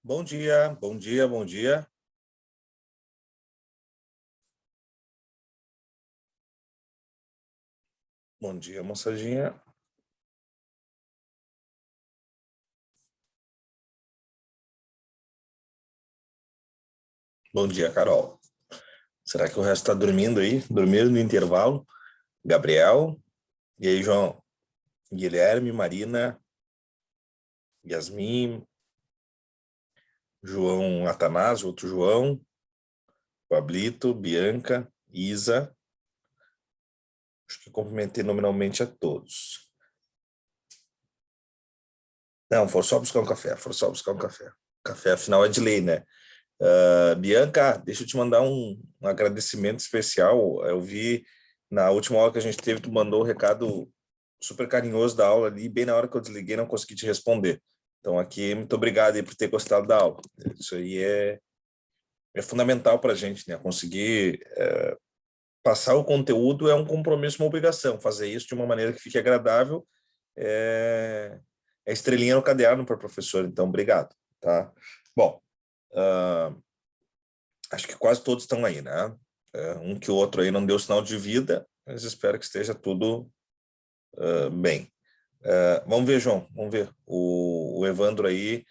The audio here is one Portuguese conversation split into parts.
Bom dia, bom dia, bom dia. Bom dia, moçadinha. Bom dia, Carol. Será que o resto está dormindo aí? Dormindo no intervalo? Gabriel? E aí, João? Guilherme, Marina, Yasmin, João Atanásio, outro João, Pablito, Bianca, Isa. Acho que cumprimentei nominalmente a todos. Não, for só buscar um café, for só buscar um café. Café, afinal, é de lei, né? Bianca, deixa eu te mandar um agradecimento especial. Eu vi na última aula que a gente teve, tu mandou um recado super carinhoso da aula ali, bem na hora que eu desliguei, não consegui te responder. Então, aqui, muito obrigado aí por ter gostado da aula. Isso aí é fundamental para a gente, né? Conseguir passar o conteúdo é um compromisso, uma obrigação. Fazer isso de uma maneira que fique agradável é estrelinha no caderno para o professor. Então, obrigado, tá? Bom, acho que quase todos estão aí, né? Um que o outro aí não deu sinal de vida, mas espero que esteja tudo bem. Vamos ver, João, vamos ver. O Evandro aí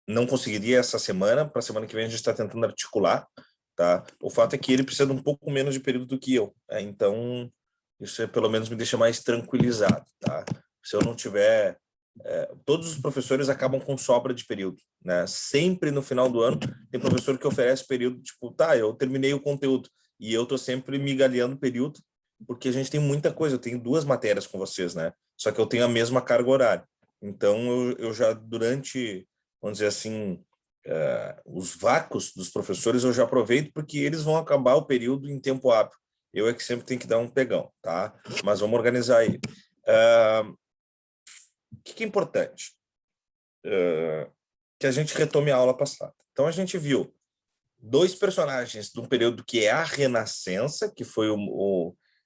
não conseguiria essa semana, para a semana que vem a gente está tentando articular, tá? O fato é que ele precisa de um pouco menos de período do que eu, então isso pelo menos me deixa mais tranquilizado, tá? Se eu não tiver todos os professores acabam com sobra de período, né? Sempre no final do ano tem professor que oferece período, tipo, tá, eu terminei o conteúdo e eu tô sempre migalhando período, porque a gente tem muita coisa, eu tenho 2 matérias com vocês, né? Só que eu tenho a mesma carga horária. Então eu já durante, vamos dizer assim, os vácuos dos professores eu já aproveito porque eles vão acabar o período em tempo hábil. Eu é que sempre tenho que dar um pegão, tá? Mas vamos organizar aí. O que é importante? Que a gente retome a aula passada. Então, a gente viu 2 personagens de um período que é a Renascença, que foi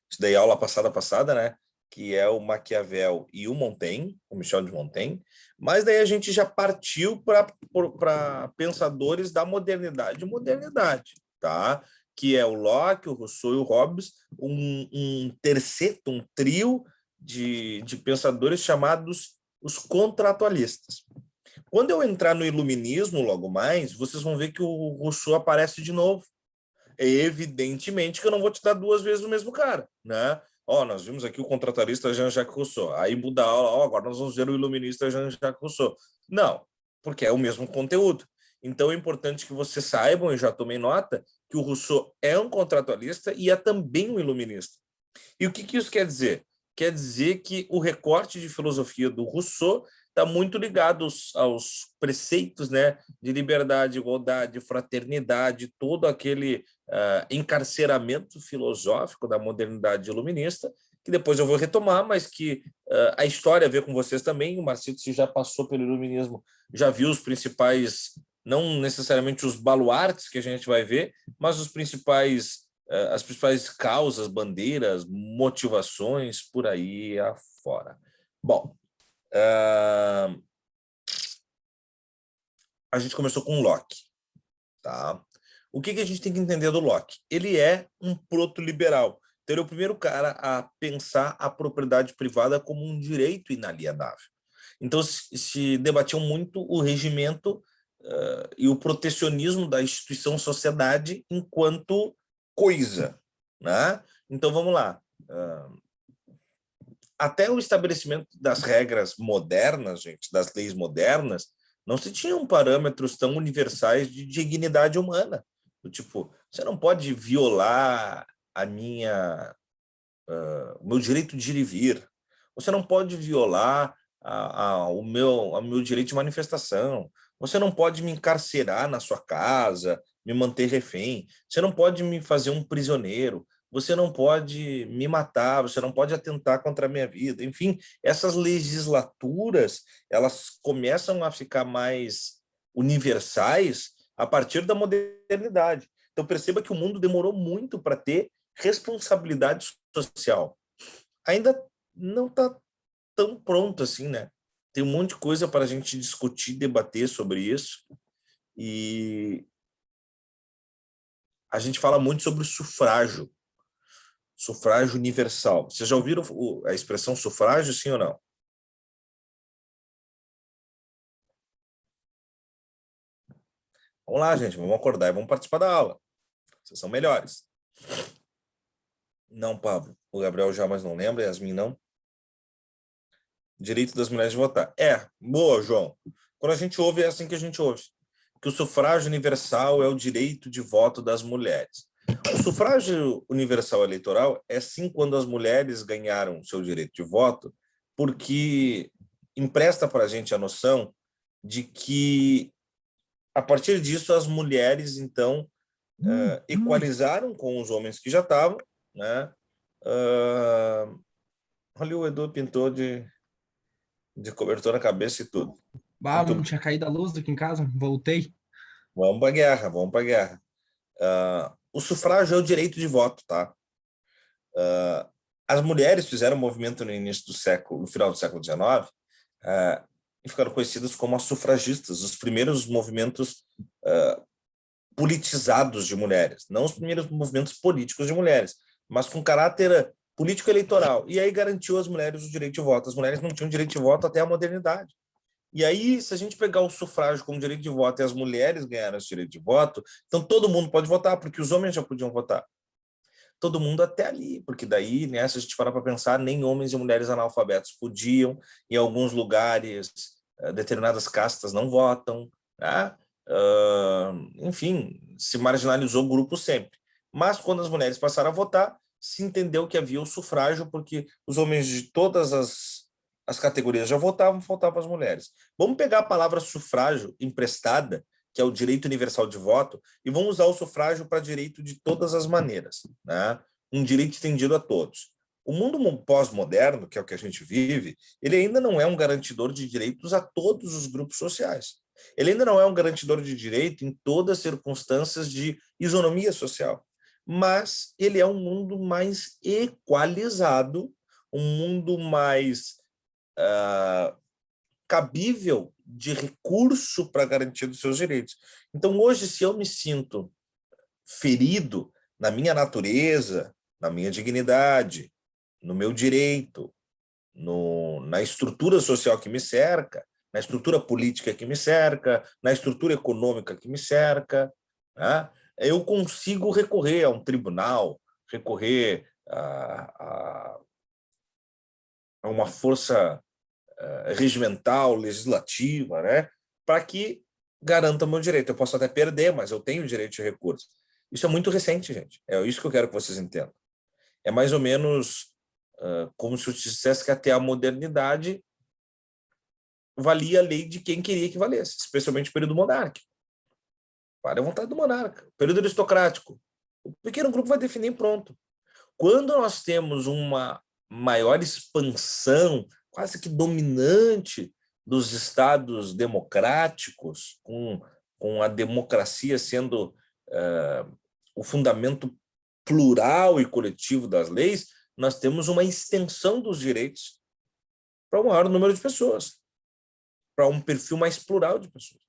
isso daí, a aula passada, né? Que é o Maquiavel e o Montaigne, o Michel de Montaigne. Mas daí a gente já partiu para pensadores da modernidade, tá? Que é o Locke, o Rousseau e o Hobbes, um terceto, um trio de pensadores chamados os contratualistas. Quando eu entrar no iluminismo logo mais, vocês vão ver que o Rousseau aparece de novo. É evidentemente que eu não vou te dar 2 vezes o mesmo cara, né? Nós vimos aqui o contratarista Jean-Jacques Rousseau. Aí muda a aula, agora nós vamos ver o iluminista Jean-Jacques Rousseau. Não, porque é o mesmo conteúdo. Então é importante que vocês saibam, e já tomei nota, que o Rousseau é um contratualista e é também um iluminista. E o que isso quer dizer? Quer dizer que o recorte de filosofia do Rousseau está muito ligado aos preceitos, né, de liberdade, igualdade, fraternidade, todo aquele encarceramento filosófico da modernidade iluminista, que depois eu vou retomar, mas que a história a ver com vocês também. O Marcito, se já passou pelo iluminismo, já viu os principais, não necessariamente os baluartes que a gente vai ver, mas os principais as principais causas, bandeiras, motivações por aí afora. Bom, a gente começou com Locke, tá? O que a gente tem que entender do Locke? Ele é um proto-liberal. Então, ele é o primeiro cara a pensar a propriedade privada como um direito inalienável. Então, se debatiam muito o regimento e o protecionismo da instituição sociedade enquanto coisa, né? Então, vamos lá. Até o estabelecimento das regras modernas, gente, das leis modernas, não se tinham parâmetros tão universais de dignidade humana. Do tipo, você não pode violar o meu direito de ir e vir. Você não pode violar o meu direito de manifestação. Você não pode me encarcerar na sua casa, me manter refém. Você não pode me fazer um prisioneiro. Você não pode me matar. Você não pode atentar contra a minha vida. Enfim, essas legislaturas, elas começam a ficar mais universais a partir da modernidade. Então, perceba que o mundo demorou muito para ter responsabilidade social. Ainda não está tão pronto assim, né? tem um monte de coisa para a gente discutir, debater sobre isso. E a gente fala muito sobre o sufrágio universal. Vocês já ouviram a expressão sufrágio, sim ou não? Vamos lá, gente, vamos acordar e vamos participar da aula. Vocês são melhores. Não, Pablo. O Gabriel já, mas não lembra, Yasmin não. Direito das mulheres de votar. Boa, João. Quando a gente ouve, é assim que a gente ouve. Que o sufrágio universal é o direito de voto das mulheres. O sufrágio universal eleitoral é sim quando as mulheres ganharam seu direito de voto, porque empresta para a gente a noção de que, a partir disso, as mulheres, então, equalizaram com os homens que já estavam, né? Olha, o Edu pintou de cobertor na cabeça e tudo. Ah, não tinha caído a luz aqui em casa, voltei. Vamos para a guerra, vamos para a guerra. O sufrágio é o direito de voto, tá? As mulheres fizeram um movimento no início do século, no final do século XIX, e ficaram conhecidas como as sufragistas, os primeiros movimentos politizados de mulheres, não os primeiros movimentos políticos de mulheres, mas com caráter político-eleitoral. E aí garantiu às mulheres o direito de voto. As mulheres não tinham direito de voto até a modernidade. E aí, se a gente pegar o sufrágio como direito de voto e as mulheres ganharam esse direito de voto, então todo mundo pode votar, porque os homens já podiam votar. Todo mundo até ali, porque daí, né, se a gente parar para pensar, nem homens e mulheres analfabetos podiam, em alguns lugares, determinadas castas não votam, né? Enfim, se marginalizou o grupo sempre. Mas quando as mulheres passaram a votar, se entendeu que havia o sufrágio, porque os homens de todas as categorias já votavam, faltavam as mulheres. Vamos pegar a palavra sufrágio emprestada, que é o direito universal de voto, e vamos usar o sufrágio para direito de todas as maneiras, né? Um direito estendido a todos. O mundo pós-moderno, que é o que a gente vive, ele ainda não é um garantidor de direitos a todos os grupos sociais. Ele ainda não é um garantidor de direito em todas as circunstâncias de isonomia social. Mas ele é um mundo mais equalizado, um mundo mais cabível de recurso para garantir os seus direitos. Então, hoje, se eu me sinto ferido na minha natureza, na minha dignidade, no meu direito, na estrutura social que me cerca, na estrutura política que me cerca, na estrutura econômica que me cerca, né? Eu consigo recorrer a um tribunal, recorrer a uma força regimental, legislativa, né, para que garanta meu direito. Eu posso até perder, mas eu tenho direito de recurso. Isso é muito recente, gente. É isso que eu quero que vocês entendam. É mais ou menos como se eu dissesse que até a modernidade valia a lei de quem queria que valesse, especialmente o período monárquico. Para a vontade do monarca. Período aristocrático. O pequeno grupo vai definir pronto. Quando nós temos uma maior expansão, quase que dominante, dos estados democráticos, com a democracia sendo o fundamento plural e coletivo das leis, nós temos uma extensão dos direitos para um maior número de pessoas, para um perfil mais plural de pessoas.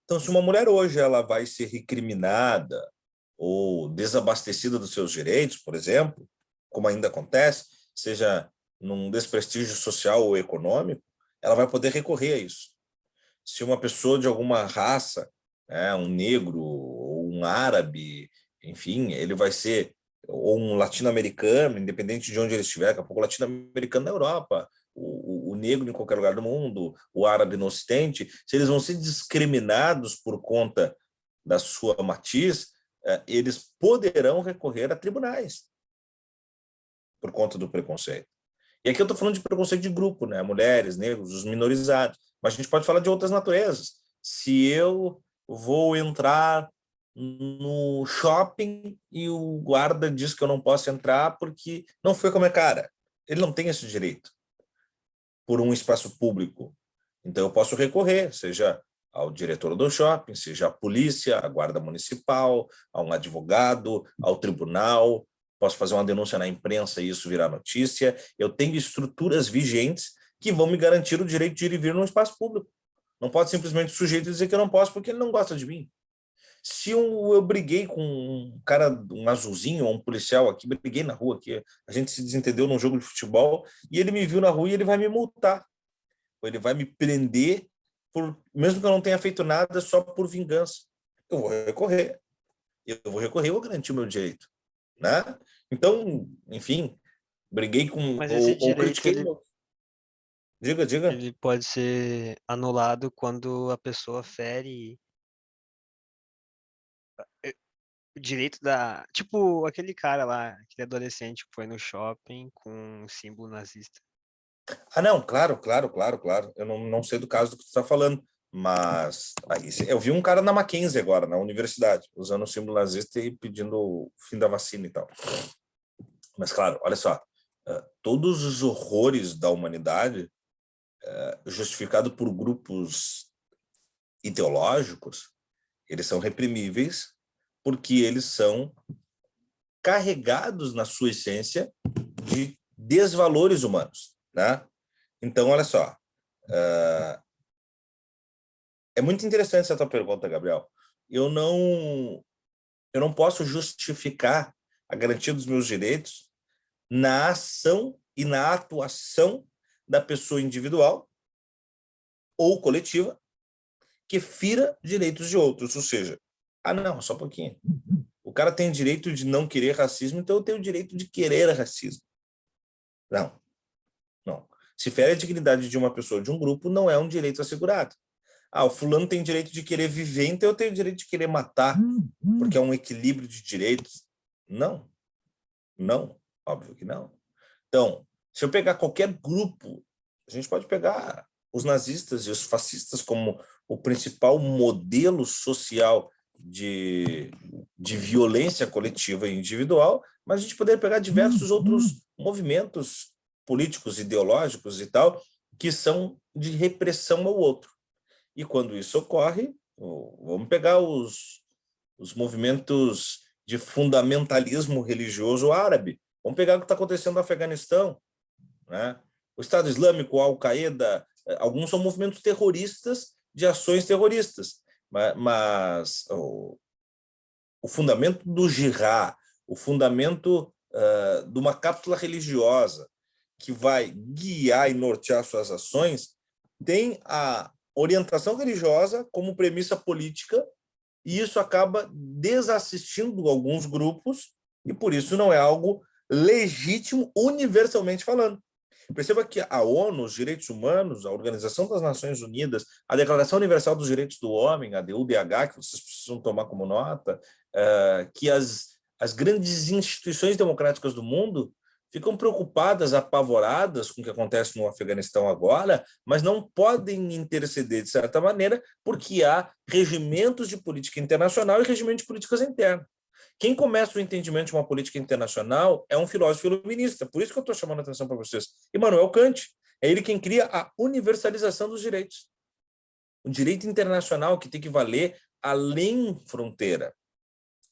Então, se uma mulher hoje ela vai ser recriminada ou desabastecida dos seus direitos, por exemplo, como ainda acontece, seja num desprestígio social ou econômico, ela vai poder recorrer a isso. Se uma pessoa de alguma raça, um negro ou um árabe, enfim, ele vai ser, ou um latino-americano, independente de onde ele estiver, daqui a pouco o latino-americano na Europa, o negro em qualquer lugar do mundo, o árabe no Ocidente, se eles vão ser discriminados por conta da sua matiz, eles poderão recorrer a tribunais por conta do preconceito. E aqui eu estou falando de preconceito de grupo, né? Mulheres, negros, os minorizados. Mas a gente pode falar de outras naturezas. Se eu vou entrar no shopping e o guarda diz que eu não posso entrar porque não foi com a minha cara, ele não tem esse direito por um espaço público. Então eu posso recorrer, seja ao diretor do shopping, seja à polícia, à guarda municipal, a um advogado, ao tribunal, posso fazer uma denúncia na imprensa e isso virar notícia. Eu tenho estruturas vigentes que vão me garantir o direito de ir e vir num espaço público. Não pode simplesmente o sujeito dizer que eu não posso porque ele não gosta de mim. Se eu briguei com um cara, um azulzinho, ou um policial aqui, briguei na rua aqui, a gente se desentendeu num jogo de futebol e ele me viu na rua e ele vai me multar. Ou ele vai me prender, mesmo que eu não tenha feito nada, só por vingança. Eu vou recorrer. Eu vou garantir o meu direito. Né? Então, enfim, briguei com... Mas esse Ou direito, critiquei... Diga. ele pode ser anulado quando a pessoa fere o direito da... Tipo, aquele cara lá, aquele adolescente que foi no shopping com um símbolo nazista. Não, claro. Eu não sei do caso do que tu está falando, mas eu vi um cara na Mackenzie agora, na universidade, usando o símbolo nazista e pedindo o fim da vacina e tal. Mas, claro, olha só, todos os horrores da humanidade, justificado por grupos ideológicos, eles são reprimíveis porque eles são carregados na sua essência de desvalores humanos, né? Então, olha só, é muito interessante essa tua pergunta, Gabriel. Eu não posso justificar a garantia dos meus direitos na ação e na atuação da pessoa individual ou coletiva que fira direitos de outros, ou seja, não, só um pouquinho. O cara tem direito de não querer racismo, então eu tenho o direito de querer racismo. Não. Se fere a dignidade de uma pessoa, de um grupo, não é um direito assegurado. O fulano tem direito de querer viver, então eu tenho o direito de querer matar, porque é um equilíbrio de direitos. Não, óbvio que não. Então, se eu pegar qualquer grupo, a gente pode pegar os nazistas e os fascistas como o principal modelo social de violência coletiva e individual, mas a gente poderia pegar diversos outros movimentos políticos, ideológicos e tal, que são de repressão ao outro. E quando isso ocorre, vamos pegar os movimentos de fundamentalismo religioso árabe. Vamos pegar o que está acontecendo no Afeganistão, né? O Estado Islâmico, a Al-Qaeda, alguns são movimentos terroristas de ações terroristas, mas o fundamento do jihad, o fundamento de uma cápsula religiosa que vai guiar e nortear suas ações tem a orientação religiosa como premissa política, e isso acaba desassistindo alguns grupos, e por isso não é algo legítimo universalmente falando. Perceba que a ONU, os direitos humanos, a Organização das Nações Unidas, a Declaração Universal dos Direitos do Homem, a DUDH, que vocês precisam tomar como nota, que as grandes instituições democráticas do mundo ficam preocupadas, apavoradas com o que acontece no Afeganistão agora, mas não podem interceder de certa maneira, porque há regimentos de política internacional e regimentos de políticas internas. Quem começa o entendimento de uma política internacional é um filósofo iluminista, por isso que eu estou chamando a atenção para vocês. Immanuel Kant, é ele quem cria a universalização dos direitos. O direito internacional que tem que valer além fronteira.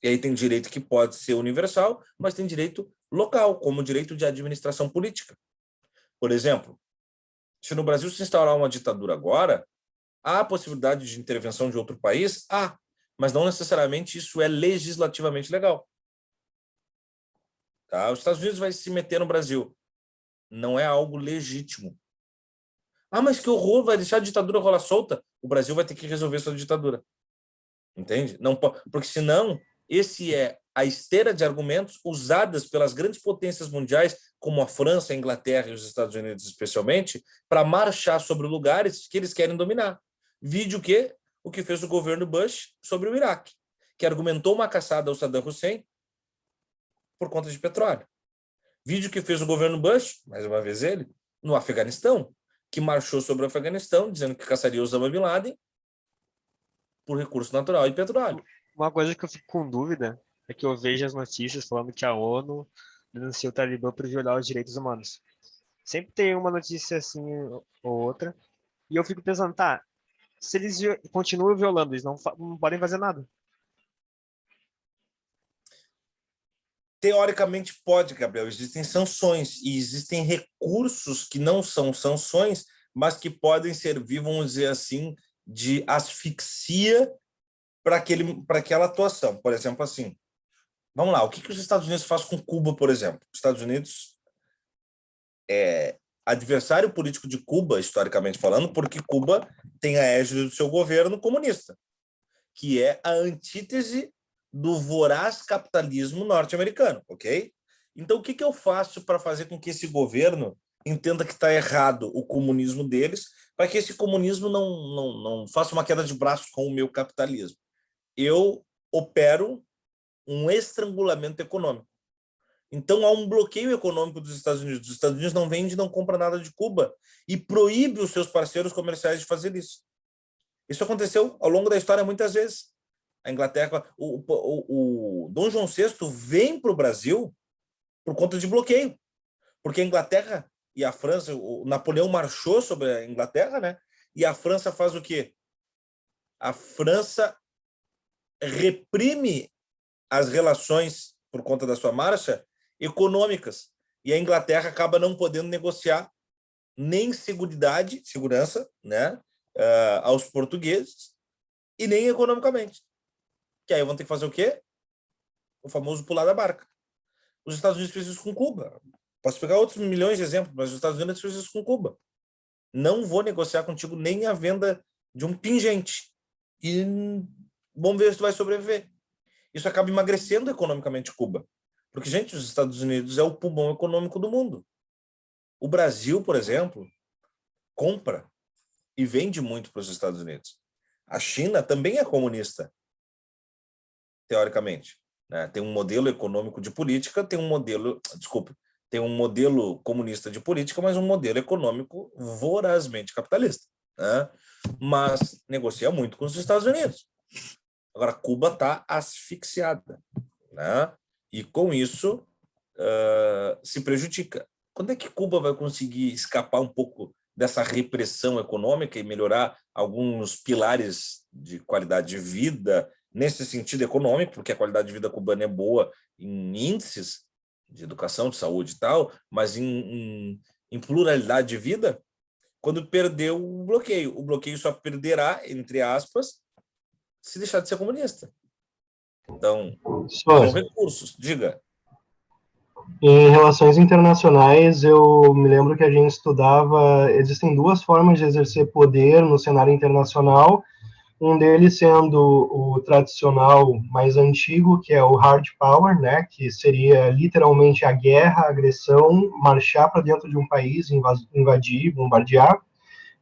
E aí tem direito que pode ser universal, mas tem direito local, como o direito de administração política. Por exemplo, se no Brasil se instaurar uma ditadura agora, há a possibilidade de intervenção de outro país? Há, mas não necessariamente isso é legislativamente legal. Tá? Os Estados Unidos vai se meter no Brasil. Não é algo legítimo. Mas que horror, vai deixar a ditadura rolar solta? O Brasil vai ter que resolver sua ditadura. Entende? Não pode, porque senão esse é a esteira de argumentos usadas pelas grandes potências mundiais, como a França, a Inglaterra e os Estados Unidos especialmente, para marchar sobre lugares que eles querem dominar. Vide o que fez o governo Bush sobre o Iraque, que argumentou uma caçada ao Saddam Hussein por conta de petróleo. Vide o que fez o governo Bush, mais uma vez ele, no Afeganistão, que marchou sobre o Afeganistão, dizendo que caçaria Osama Bin Laden por recurso natural e petróleo. Uma coisa que eu fico com dúvida é que eu vejo as notícias falando que a ONU denuncia o Talibã por violar os direitos humanos. Sempre tem uma notícia assim ou outra, e eu fico pensando, tá, se eles continuam violando, eles não podem fazer nada. Teoricamente pode, Gabriel. Existem sanções e existem recursos que não são sanções, mas que podem servir, vamos dizer assim, de asfixia para aquela atuação. Por exemplo, assim, vamos lá, o que os Estados Unidos faz com Cuba, por exemplo? Os Estados Unidos é adversário político de Cuba, historicamente falando, porque Cuba tem a égide do seu governo comunista, que é a antítese do voraz capitalismo norte-americano, ok? Então, o que eu faço para fazer com que esse governo entenda que está errado o comunismo deles, para que esse comunismo não faça uma queda de braço com o meu capitalismo? Eu opero um estrangulamento econômico. Então, há um bloqueio econômico dos Estados Unidos. Os Estados Unidos não vende, não compra nada de Cuba e proíbe os seus parceiros comerciais de fazer isso. Isso aconteceu ao longo da história muitas vezes. A Inglaterra, o Dom João VI vem para o Brasil por conta de bloqueio, porque a Inglaterra e a França, o Napoleão marchou sobre a Inglaterra, né? E a França faz o quê? A França reprime as relações por conta da sua marcha econômicas, e a Inglaterra acaba não podendo negociar nem segurança, né, aos portugueses, e nem economicamente. Que aí vão ter que fazer o quê? O famoso pular da barca. Os Estados Unidos fez isso com Cuba. Posso pegar outros milhões de exemplos, mas os Estados Unidos fez isso com Cuba. Não vou negociar contigo nem a venda de um pingente. E vamos ver se tu vai sobreviver. Isso acaba emagrecendo economicamente Cuba. Porque, gente, os Estados Unidos é o pulmão econômico do mundo. O Brasil, por exemplo, compra e vende muito para os Estados Unidos. A China também é comunista, teoricamente, né? Tem um modelo econômico de política, tem um modelo comunista de política, mas um modelo econômico vorazmente capitalista, né? Mas negocia muito com os Estados Unidos. Agora, Cuba está asfixiada, né? E com isso se prejudica. Quando é que Cuba vai conseguir escapar um pouco dessa repressão econômica e melhorar alguns pilares de qualidade de vida nesse sentido econômico, porque a qualidade de vida cubana é boa em índices de educação, de saúde e tal, mas em pluralidade de vida, quando perder o bloqueio. O bloqueio só perderá, entre aspas, se deixar de ser comunista. Então, são recursos. Diga. Em relações internacionais, eu me lembro que a gente estudava, existem duas formas de exercer poder no cenário internacional, um deles sendo o tradicional mais antigo, que é o hard power, né, que seria literalmente a guerra, a agressão, marchar para dentro de um país, invadir, bombardear,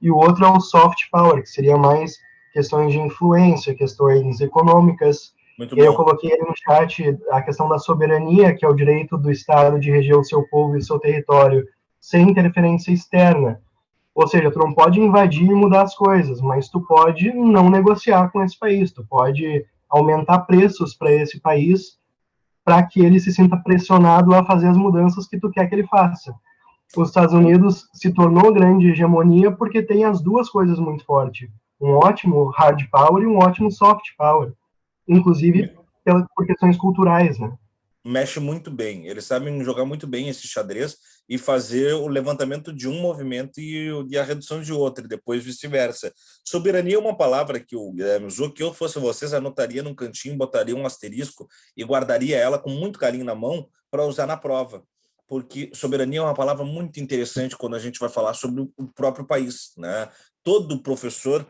e o outro é o soft power, que seria mais questões de influência, questões econômicas. Muito e aí bom. eu coloquei ali no chat a questão da soberania, que é o direito do Estado de reger o seu povo e o seu território sem interferência externa. Ou seja, tu não pode invadir e mudar as coisas, mas tu pode não negociar com esse país, tu pode aumentar preços para esse país para que ele se sinta pressionado a fazer as mudanças que tu quer que ele faça. Os Estados Unidos se tornou grande hegemonia porque tem as duas coisas muito fortes. Um ótimo hard power e um ótimo soft power. Inclusive por questões culturais, né? Mexe muito bem. Eles sabem jogar muito bem esse xadrez e fazer o levantamento de um movimento e a redução de outro, e depois vice-versa. Soberania é uma palavra que o Guilherme usou, que eu fosse vocês, anotaria num cantinho, botaria um asterisco e guardaria ela com muito carinho na mão para usar na prova. Porque soberania é uma palavra muito interessante quando a gente vai falar sobre o próprio país, né? Todo professor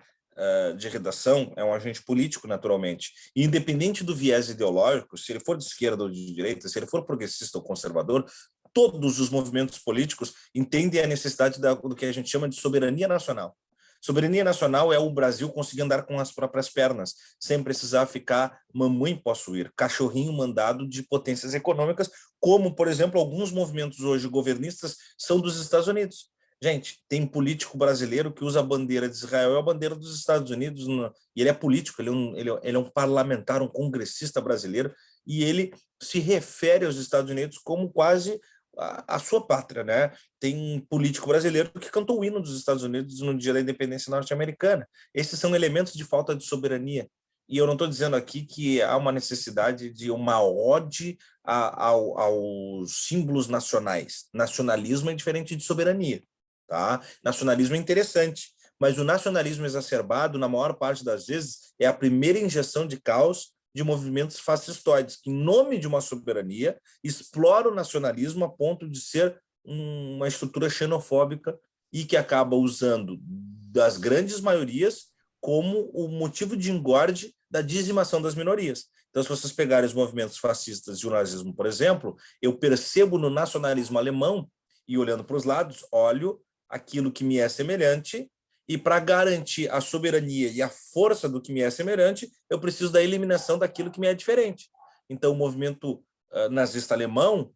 de redação é um agente político, naturalmente. E independente do viés ideológico, se ele for de esquerda ou de direita, se ele for progressista ou conservador, todos os movimentos políticos entendem a necessidade do que a gente chama de soberania nacional. Soberania nacional é o Brasil conseguir andar com as próprias pernas, sem precisar ficar mamãe posso ir, cachorrinho mandado de potências econômicas, como, por exemplo, alguns movimentos hoje governistas são dos Estados Unidos. Gente, tem político brasileiro que usa a bandeira de Israel e a bandeira dos Estados Unidos, e ele é político, ele é um parlamentar, um congressista brasileiro, e ele se refere aos Estados Unidos como quase a sua pátria, né? Tem político brasileiro que cantou o hino dos Estados Unidos no dia da independência norte-americana. Esses são elementos de falta de soberania. E eu não estou dizendo aqui que há uma necessidade de uma ode aos símbolos nacionais. Nacionalismo é diferente de soberania. Tá? Nacionalismo é interessante, mas o nacionalismo exacerbado, na maior parte das vezes, é a primeira injeção de caos de movimentos fascistoides, que, em nome de uma soberania, explora o nacionalismo a ponto de ser uma estrutura xenofóbica e que acaba usando das grandes maiorias como o motivo de engorde da dizimação das minorias. Então, se vocês pegarem os movimentos fascistas e o nazismo, por exemplo, eu percebo no nacionalismo alemão, e olhando para os lados, olho aquilo que me é semelhante, e para garantir a soberania e a força do que me é semelhante, eu preciso da eliminação daquilo que me é diferente. Então, o movimento nazista alemão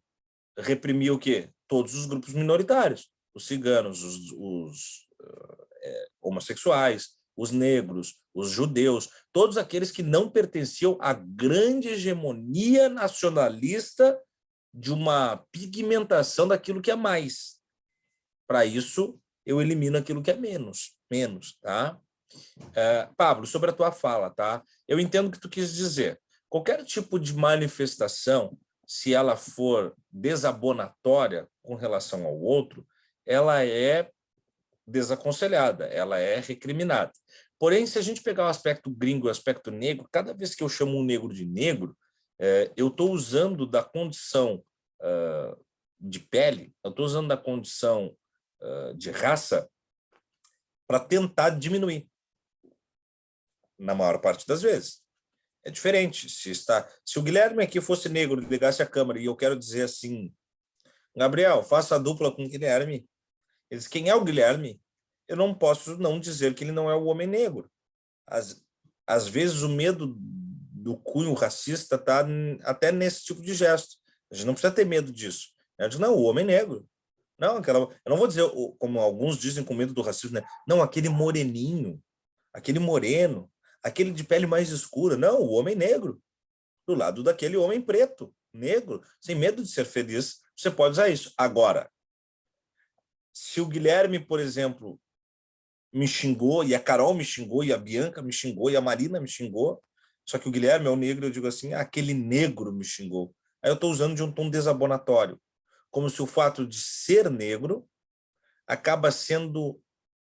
reprimia o quê? Todos os grupos minoritários, os ciganos, os homossexuais, os negros, os judeus, todos aqueles que não pertenciam à grande hegemonia nacionalista de uma pigmentação daquilo que é mais. Para isso, eu elimino aquilo que é menos, tá? Pablo, sobre a tua fala, tá? Eu entendo o que tu quis dizer. Qualquer tipo de manifestação, se ela for desabonatória com relação ao outro, ela é desaconselhada, ela é recriminada. Porém, se a gente pegar o aspecto gringo e o aspecto negro, cada vez que eu chamo um negro de negro, eu estou usando da condição de pele, eu estou usando da condição de raça para tentar diminuir, na maior parte das vezes. É diferente. Se o Guilherme aqui fosse negro e ligasse a câmera e eu quero dizer assim, Gabriel, faça a dupla com o Guilherme. Ele diz, quem é o Guilherme? Eu não posso não dizer que ele não é o homem negro. Às vezes o medo do cunho racista está até nesse tipo de gesto. A gente não precisa ter medo disso. Eu digo, não, o homem negro. Não, eu não vou dizer, como alguns dizem com medo do racismo, né? Não, aquele moreninho, aquele moreno, aquele de pele mais escura. Não, o homem negro. Do lado daquele homem preto, negro, sem medo de ser feliz, você pode usar isso. Agora, se o Guilherme, por exemplo, me xingou, e a Carol me xingou, e a Bianca me xingou, e a Marina me xingou, só que o Guilherme é o negro, eu digo assim, aquele negro me xingou. Aí eu estou usando de um tom desabonatório, como se o fato de ser negro acaba sendo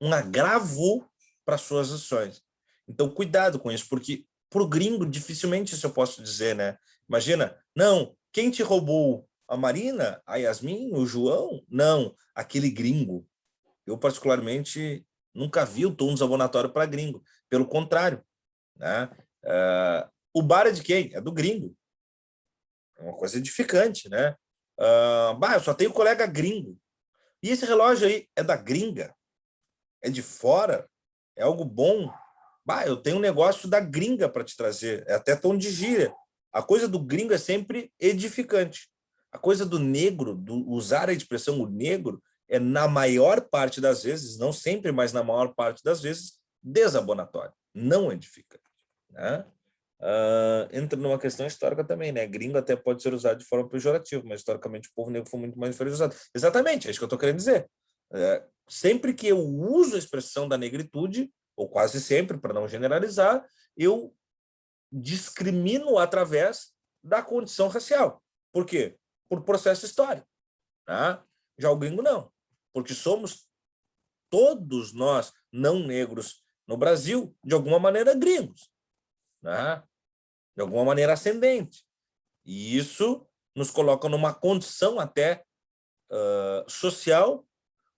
um agravo para suas ações. Então, cuidado com isso, porque para o gringo, dificilmente isso eu posso dizer, né? Imagina, não, quem te roubou? A Marina, a Yasmin, o João? Não, aquele gringo. Eu, particularmente, nunca vi o tom desabonatório para gringo. Pelo contrário, né? O bar é de quem? É do gringo. É uma coisa edificante, né? Eu só tenho colega gringo. E esse relógio aí é da gringa? É de fora? É algo bom? Eu tenho um negócio da gringa para te trazer. É até tom de gíria. A coisa do gringo é sempre edificante. A coisa do negro, usar a expressão o negro, é, na maior parte das vezes, não sempre, mas na maior parte das vezes, desabonatório, não edificante. Né? Entra numa questão histórica também, né? Gringo até pode ser usado de forma pejorativa, mas historicamente o povo negro foi muito mais inferiorizado. Exatamente, é isso que eu estou querendo dizer. Sempre que eu uso a expressão da negritude, ou quase sempre, para não generalizar, eu discrimino através da condição racial. Por quê? Por processo histórico. Tá? Já o gringo não, porque somos todos nós não negros no Brasil, de alguma maneira gringos, né? De alguma maneira ascendente. E isso nos coloca numa condição até social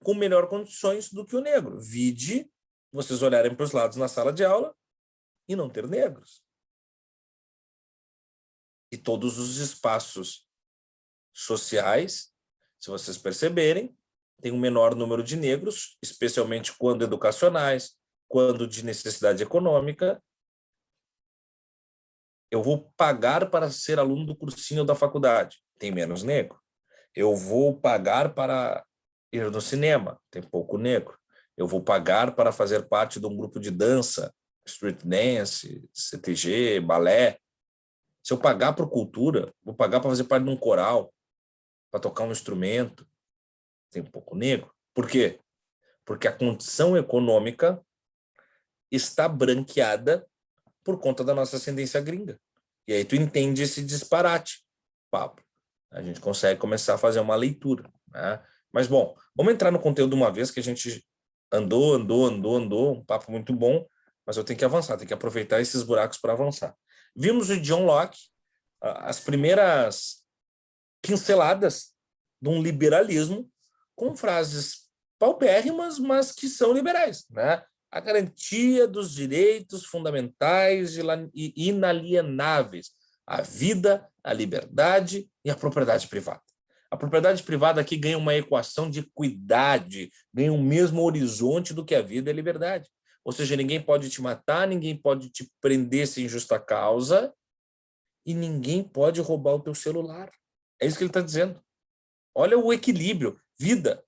com melhores condições do que o negro. Vide vocês olharem para os lados na sala de aula e não ter negros. E todos os espaços sociais, se vocês perceberem, tem um menor número de negros, especialmente quando educacionais, quando de necessidade econômica. Eu vou pagar para ser aluno do cursinho da faculdade, tem menos negro. Eu vou pagar para ir no cinema, tem pouco negro. Eu vou pagar para fazer parte de um grupo de dança, street dance, CTG, balé. Se eu pagar por cultura, vou pagar para fazer parte de um coral, para tocar um instrumento, tem pouco negro. Por quê? Porque a condição econômica está branqueada por conta da nossa ascendência gringa. E aí tu entende esse disparate, Pablo. A gente consegue começar a fazer uma leitura, né? Mas, bom, vamos entrar no conteúdo uma vez que a gente andou, um papo muito bom, mas eu tenho que avançar, tenho que aproveitar esses buracos para avançar. Vimos o John Locke, as primeiras pinceladas de um liberalismo com frases paupérrimas, mas que são liberais, né? A garantia dos direitos fundamentais e inalienáveis, a vida, a liberdade e a propriedade privada. A propriedade privada aqui ganha uma equação de equidade, ganha o mesmo horizonte do que a vida e a liberdade. Ou seja, ninguém pode te matar, ninguém pode te prender sem justa causa e ninguém pode roubar o teu celular. É isso que ele está dizendo. Olha o equilíbrio. Vida,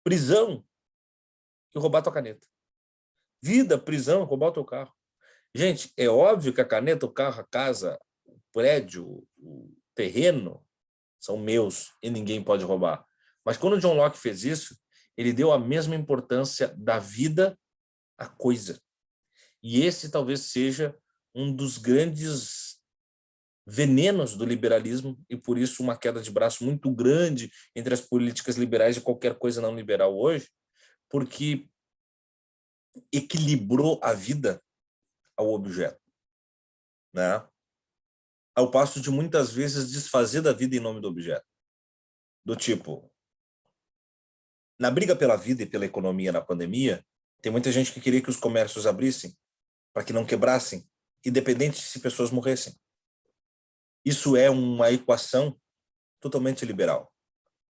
prisão, e roubar tua caneta. Vida, prisão, roubar o teu carro. Gente, é óbvio que a caneta, o carro, a casa, o prédio, o terreno são meus e ninguém pode roubar. Mas quando John Locke fez isso, ele deu a mesma importância da vida à coisa. E esse talvez seja um dos grandes venenos do liberalismo e, por isso, uma queda de braço muito grande entre as políticas liberais e qualquer coisa não liberal hoje, porque equilibrou a vida ao objeto, né? Ao passo de muitas vezes desfazer da vida em nome do objeto. Do tipo, na briga pela vida e pela economia na pandemia, tem muita gente que queria que os comércios abrissem para que não quebrassem, independente se pessoas morressem. Isso é uma equação totalmente liberal,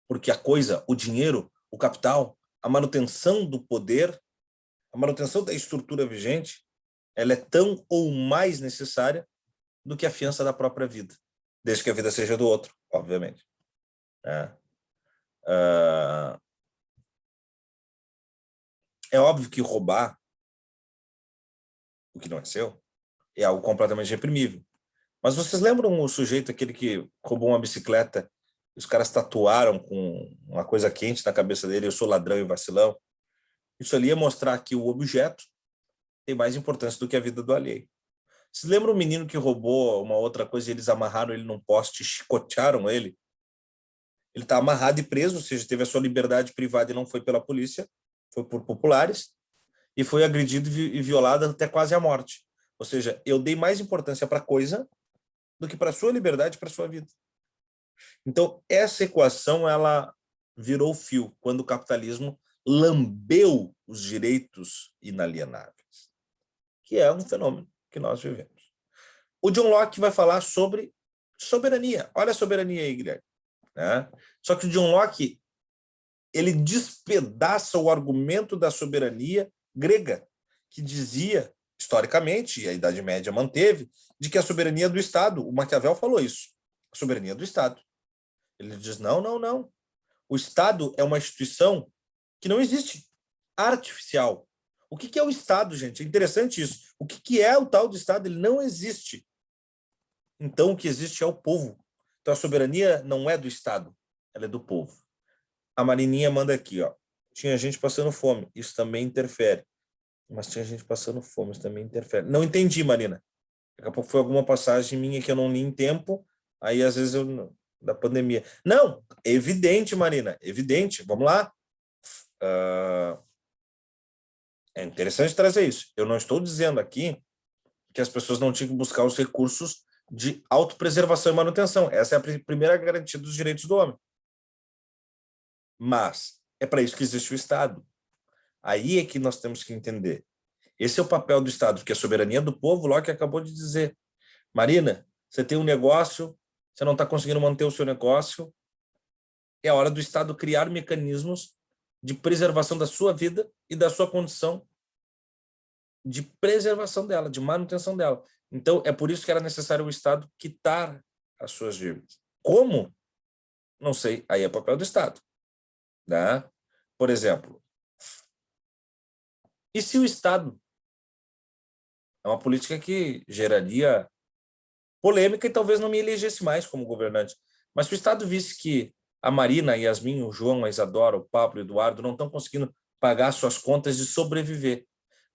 porque a coisa, o dinheiro, o capital, a manutenção do poder, a manutenção da estrutura vigente, ela é tão ou mais necessária do que a fiança da própria vida, desde que a vida seja do outro, obviamente. É óbvio que roubar o que não é seu é algo completamente reprimível. Mas vocês lembram o sujeito, aquele que roubou uma bicicleta, os caras tatuaram com uma coisa quente na cabeça dele, eu sou ladrão e vacilão? Isso ali ia mostrar que o objeto tem mais importância do que a vida do alheio. Vocês lembram o menino que roubou uma outra coisa e eles amarraram ele num poste e chicotearam ele? Ele está amarrado e preso, ou seja, teve a sua liberdade privada e não foi pela polícia, foi por populares, e foi agredido e violado até quase a morte. Ou seja, eu dei mais importância para a coisa do que para a sua liberdade e para a sua vida. Então, essa equação ela virou fio quando o capitalismo lambeu os direitos inalienáveis, que é um fenômeno que nós vivemos. O John Locke vai falar sobre soberania. Olha a soberania aí, Guilherme. Né? Só que o John Locke ele despedaça o argumento da soberania grega, que dizia, historicamente, e a Idade Média manteve, de que a soberania do Estado, o Maquiavel falou isso, a soberania do Estado. Ele diz, não. O Estado é uma instituição que não existe, artificial. O que é o Estado, gente? É interessante isso. O que é o tal do Estado? Ele não existe. Então, o que existe é o povo. Então, a soberania não é do Estado, ela é do povo. A Marininha manda aqui, ó. Tinha gente passando fome, isso também interfere. Mas tinha gente passando fome, isso também interfere. Não entendi, Marina. Daqui a pouco foi alguma passagem minha que eu não li em tempo, aí às vezes da pandemia. Não, é evidente, Marina, evidente. Vamos lá. É interessante trazer isso. Eu não estou dizendo aqui que as pessoas não tinham que buscar os recursos de autopreservação e manutenção. Essa é a primeira garantia dos direitos do homem. Mas é para isso que existe o Estado. Aí é que nós temos que entender. Esse é o papel do Estado, porque a soberania do povo, Locke acabou de dizer. Marina, você tem um negócio, você não está conseguindo manter o seu negócio, é a hora do Estado criar mecanismos de preservação da sua vida e da sua condição de preservação dela, de manutenção dela. Então, é por isso que era necessário o Estado quitar as suas dívidas. Como? Não sei. Aí é papel do Estado. Né? Por exemplo, e se o Estado é uma política que geraria polêmica e talvez não me elegesse mais como governante, mas se o Estado visse que a Marina, a Yasmin, o João, a Isadora, o Pablo, o Eduardo não estão conseguindo pagar suas contas de sobreviver,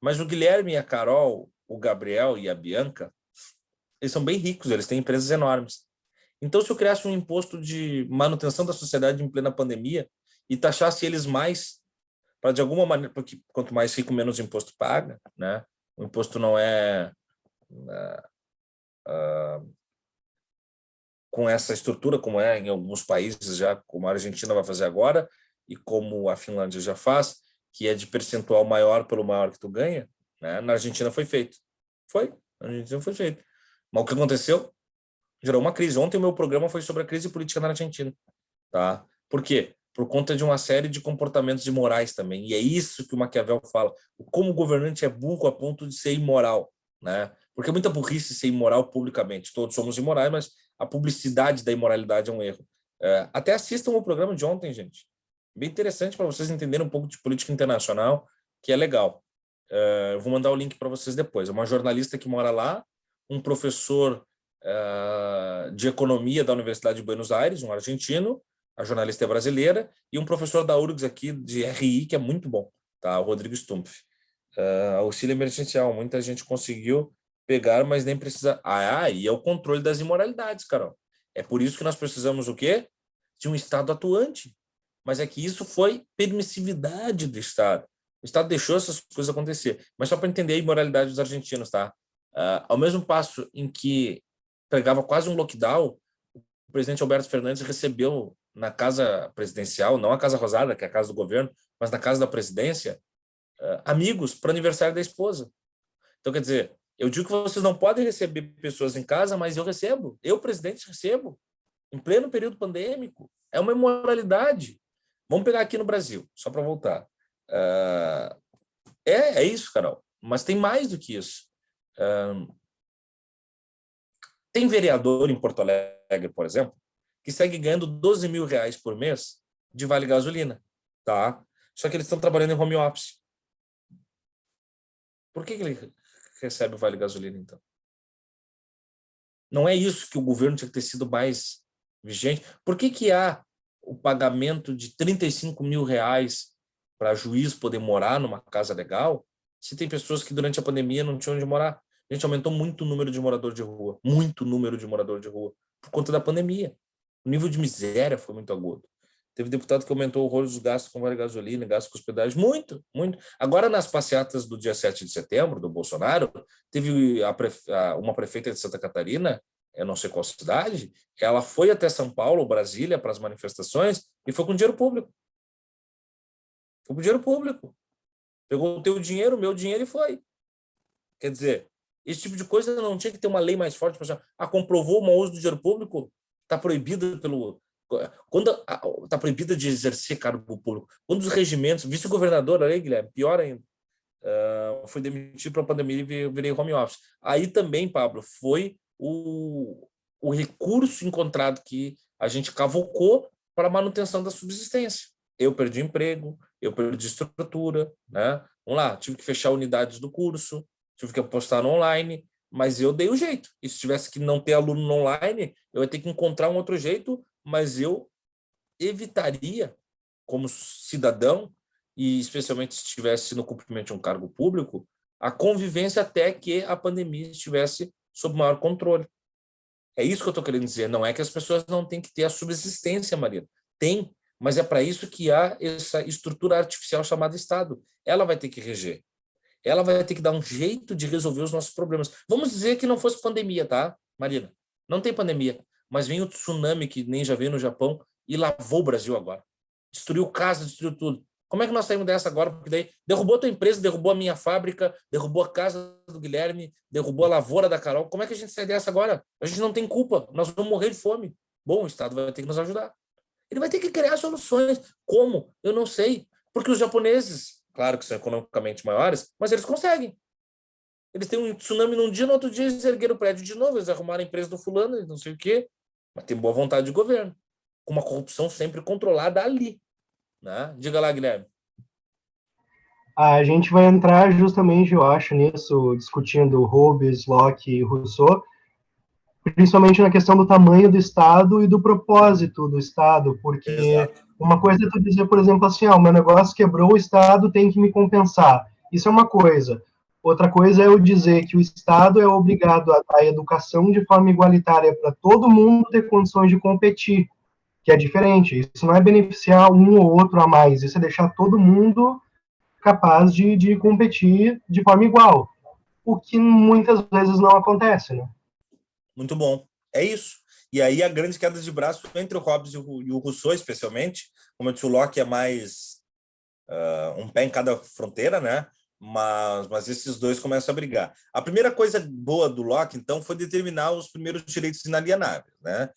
mas o Guilherme e a Carol, o Gabriel e a Bianca, eles são bem ricos, eles têm empresas enormes. Então, se eu criasse um imposto de manutenção da sociedade em plena pandemia e taxasse eles mais, para de alguma maneira, porque quanto mais rico, menos imposto paga, né? O imposto não é com essa estrutura, como é em alguns países já, como a Argentina vai fazer agora, e como a Finlândia já faz, que é de percentual maior pelo maior que tu ganha, né? Na Argentina foi feito. Na Argentina foi feito. Mas o que aconteceu? Gerou uma crise. Ontem o meu programa foi sobre a crise política na Argentina. Tá? Por quê? Por conta de uma série de comportamentos imorais também. E é isso que o Maquiavel fala. Como o governante é burro a ponto de ser imoral. Né? Porque é muita burrice ser imoral publicamente. Todos somos imorais, mas a publicidade da imoralidade é um erro. Até assistam o programa de ontem, gente. Bem interessante para vocês entenderem um pouco de política internacional, que é legal. Eu vou mandar o link para vocês depois. É uma jornalista que mora lá, um professor de economia da Universidade de Buenos Aires, um argentino, a jornalista é brasileira, e um professor da URGS aqui de RI, que é muito bom, tá? O Rodrigo Stumpf. Auxílio emergencial, muita gente conseguiu pegar, mas nem precisa... e é o controle das imoralidades, Carol. É por isso que nós precisamos o quê? De um Estado atuante. Mas é que isso foi permissividade do Estado. O Estado deixou essas coisas acontecer. Mas só para entender a imoralidade dos argentinos, tá? Ao mesmo passo em que pegava quase um lockdown, o presidente Alberto Fernandes recebeu na casa presidencial, não a Casa Rosada, que é a casa do governo, mas na casa da presidência, amigos para aniversário da esposa. Então, quer dizer, eu digo que vocês não podem receber pessoas em casa, mas eu recebo. Eu, presidente, recebo. Em pleno período pandêmico. É uma imoralidade. Vamos pegar aqui no Brasil, só para voltar. É isso, Carol. Mas tem mais do que isso. Tem vereador em Porto Alegre, por exemplo, que segue ganhando R$12 mil por mês de vale gasolina. Tá? Só que eles estão trabalhando em home office. Por que ele recebe o vale gasolina, então? Não é isso que o governo tinha que ter sido mais vigente? Por que há o pagamento de R$35 mil para juiz poder morar numa casa legal, se tem pessoas que durante a pandemia não tinham onde morar? A gente aumentou muito o número de morador de rua, por conta da pandemia. O nível de miséria foi muito agudo. Teve deputado que aumentou horrores os gastos com vale gasolina, gastos com hospedagem, muito, muito. Agora, nas passeatas do dia 7 de setembro, do Bolsonaro, teve uma prefeita de Santa Catarina, eu não sei qual cidade, ela foi até São Paulo, Brasília, para as manifestações, e foi com dinheiro público. Foi com dinheiro público. Pegou o teu dinheiro, o meu dinheiro e foi. Quer dizer, esse tipo de coisa não tinha que ter uma lei mais forte. Comprovou o mau uso do dinheiro público? Está proibida pelo... Quando está proibida de exercer cargo público. Quando os regimentos... Vice-governador, aí, Guilherme, pior ainda. Foi demitido para a pandemia e virei home office. Aí também, Pablo, foi o recurso encontrado que a gente cavocou para a manutenção da subsistência. Eu perdi emprego, eu perdi estrutura, né? Vamos lá, tive que fechar unidades do curso, tive que apostar no online, mas eu dei o jeito. E se tivesse que não ter aluno no online, eu ia ter que encontrar um outro jeito, mas eu evitaria, como cidadão, e especialmente se estivesse no cumprimento de um cargo público, a convivência até que a pandemia estivesse sob maior controle. É isso que eu estou querendo dizer. Não é que as pessoas não têm que ter a subsistência, Marina. Tem, mas é para isso que há essa estrutura artificial chamada Estado. Ela vai ter que reger. Ela vai ter que dar um jeito de resolver os nossos problemas. Vamos dizer que não fosse pandemia, tá, Marina? Não tem pandemia, mas vem o tsunami que nem já veio no Japão e lavou o Brasil agora. Destruiu casa, destruiu tudo. Como é que nós saímos dessa agora? Porque daí derrubou a tua empresa, derrubou a minha fábrica, derrubou a casa do Guilherme, derrubou a lavoura da Carol. Como é que a gente sai dessa agora? A gente não tem culpa, nós vamos morrer de fome. Bom, o Estado vai ter que nos ajudar. Ele vai ter que criar soluções. Como? Eu não sei. Porque os japoneses, claro que são economicamente maiores, mas eles conseguem. Eles têm um tsunami num dia, no outro dia eles ergueram o prédio de novo, eles arrumaram a empresa do fulano, não sei o quê. Mas tem boa vontade de governo. Com uma corrupção sempre controlada ali. Né? Diga lá, Guilherme. A gente vai entrar justamente, eu acho, nisso, discutindo Hobbes, Locke e Rousseau, principalmente na questão do tamanho do Estado e do propósito do Estado, porque Exato. Uma coisa é tu dizer, por exemplo, assim, o meu negócio quebrou, o Estado tem que me compensar. Isso é uma coisa. Outra coisa é eu dizer que o Estado é obrigado a dar educação de forma igualitária para todo mundo ter condições de competir, que é diferente. Isso não é beneficiar um ou outro a mais, isso é deixar todo mundo capaz de competir de forma igual, o que muitas vezes não acontece, né? Muito bom. É isso. E aí a grande queda de braço entre o Hobbes e o Rousseau, especialmente, como eu disse, o Locke é mais um pé em cada fronteira, né? Mas esses dois começam a brigar. A primeira coisa boa do Locke, então, foi determinar os primeiros direitos inalienáveis, né?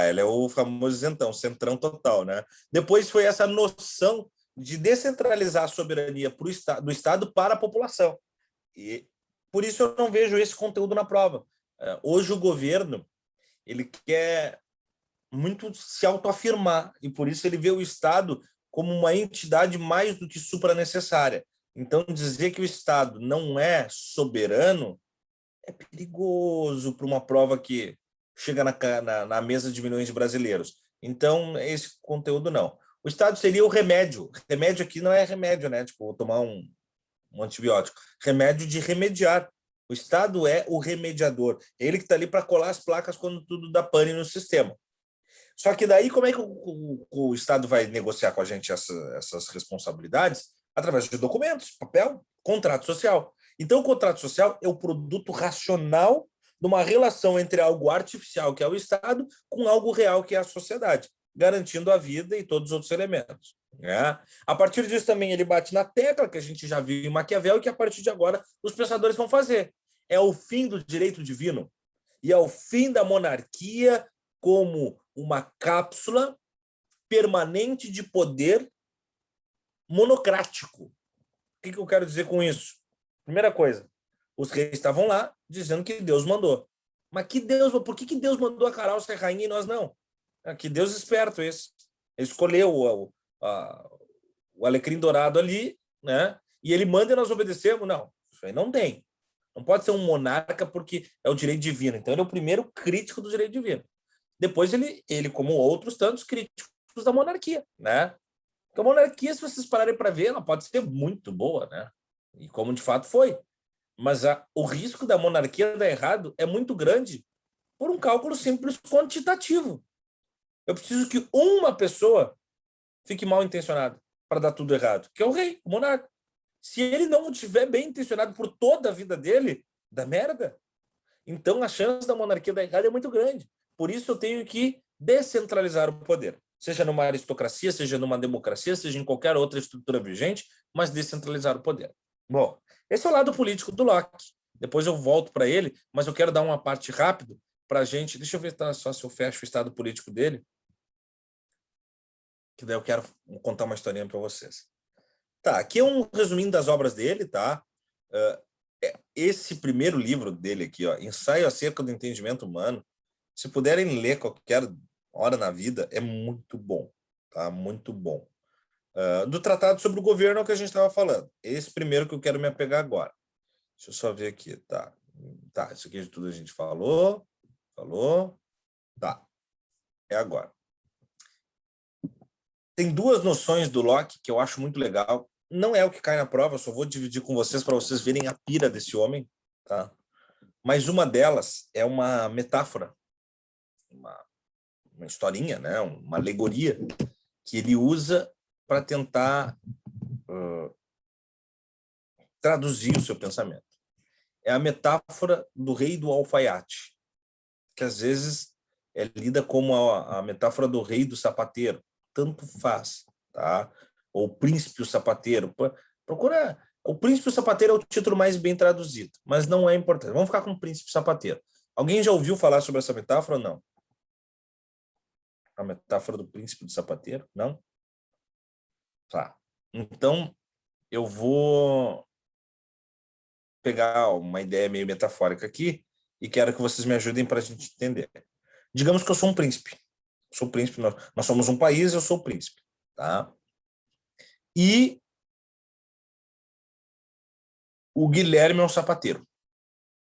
Ele é o famoso isentão, centrão total, né? Depois foi essa noção de descentralizar a soberania do Estado para a população. E por isso eu não vejo esse conteúdo na prova. Hoje o governo ele quer muito se autoafirmar e por isso ele vê o Estado como uma entidade mais do que supranecessária. Então, dizer que o Estado não é soberano é perigoso para uma prova que chega na mesa de milhões de brasileiros. Então, esse conteúdo não. O Estado seria o remédio. Remédio aqui não é remédio, né? Tipo, tomar um antibiótico. Remédio de remediar. O Estado é o remediador. Ele que está ali para colar as placas quando tudo dá pane no sistema. Só que daí, como é que o Estado vai negociar com a gente essas responsabilidades? Através de documentos, papel, contrato social. Então, o contrato social é o produto racional de uma relação entre algo artificial, que é o Estado, com algo real, que é a sociedade, garantindo a vida e todos os outros elementos. Né? A partir disso, também, ele bate na tecla, que a gente já viu em Maquiavel, e que, a partir de agora, os pensadores vão fazer. É o fim do direito divino e é o fim da monarquia como uma cápsula permanente de poder monocrático. O que eu quero dizer com isso? Primeira coisa, os reis estavam lá dizendo que Deus mandou. Mas por que Deus mandou a Carol ser rainha e nós não? Que Deus esperto esse. Ele escolheu o alecrim dourado ali, né? E ele manda e nós obedecemos? Não, isso aí não tem. Não pode ser um monarca porque é o direito divino. Então ele é o primeiro crítico do direito divino. Depois ele como outros tantos críticos da monarquia, né? Porque a monarquia, se vocês pararem para ver, ela pode ser muito boa, né? E como de fato foi. Mas o risco da monarquia dar errado é muito grande por um cálculo simples quantitativo. Eu preciso que uma pessoa fique mal intencionada para dar tudo errado, que é o rei, o monarca. Se ele não estiver bem intencionado por toda a vida dele, dá merda. Então a chance da monarquia dar errado é muito grande. Por isso eu tenho que descentralizar o poder. Seja numa aristocracia, seja numa democracia, seja em qualquer outra estrutura vigente, mas descentralizar o poder. Bom, esse é o lado político do Locke. Depois eu volto para ele, mas eu quero dar uma parte rápido para a gente... Deixa eu ver só se eu fecho o estado político dele, que daí eu quero contar uma historinha para vocês. Tá, aqui é um resuminho das obras dele, tá? Esse primeiro livro dele aqui, ó, Ensaio acerca do Entendimento Humano, se puderem ler qualquer hora na vida, é muito bom, tá? Muito bom. Do Tratado sobre o Governo é o que a gente estava falando. Esse primeiro que eu quero me apegar agora. Deixa eu só ver aqui, tá? Tá, isso aqui de tudo a gente falou. Tá, é agora. Tem duas noções do Locke que eu acho muito legal. Não é o que cai na prova, eu só vou dividir com vocês para vocês verem a pira desse homem, tá? Mas uma delas é uma metáfora, uma historinha, né? Uma alegoria que ele usa para tentar traduzir o seu pensamento. É a metáfora do rei e do alfaiate, que às vezes é lida como a metáfora do rei e do sapateiro. Tanto faz, tá? Ou príncipe o sapateiro. Procura. O príncipe o sapateiro é o título mais bem traduzido, mas não é importante. Vamos ficar com o príncipe sapateiro. Alguém já ouviu falar sobre essa metáfora ou não? A metáfora do príncipe do sapateiro? Não? Tá. Então, eu vou pegar uma ideia meio metafórica aqui e quero que vocês me ajudem para a gente entender. Digamos que eu sou um príncipe. Sou príncipe, nós somos um país, eu sou príncipe, tá? E o Guilherme é um sapateiro.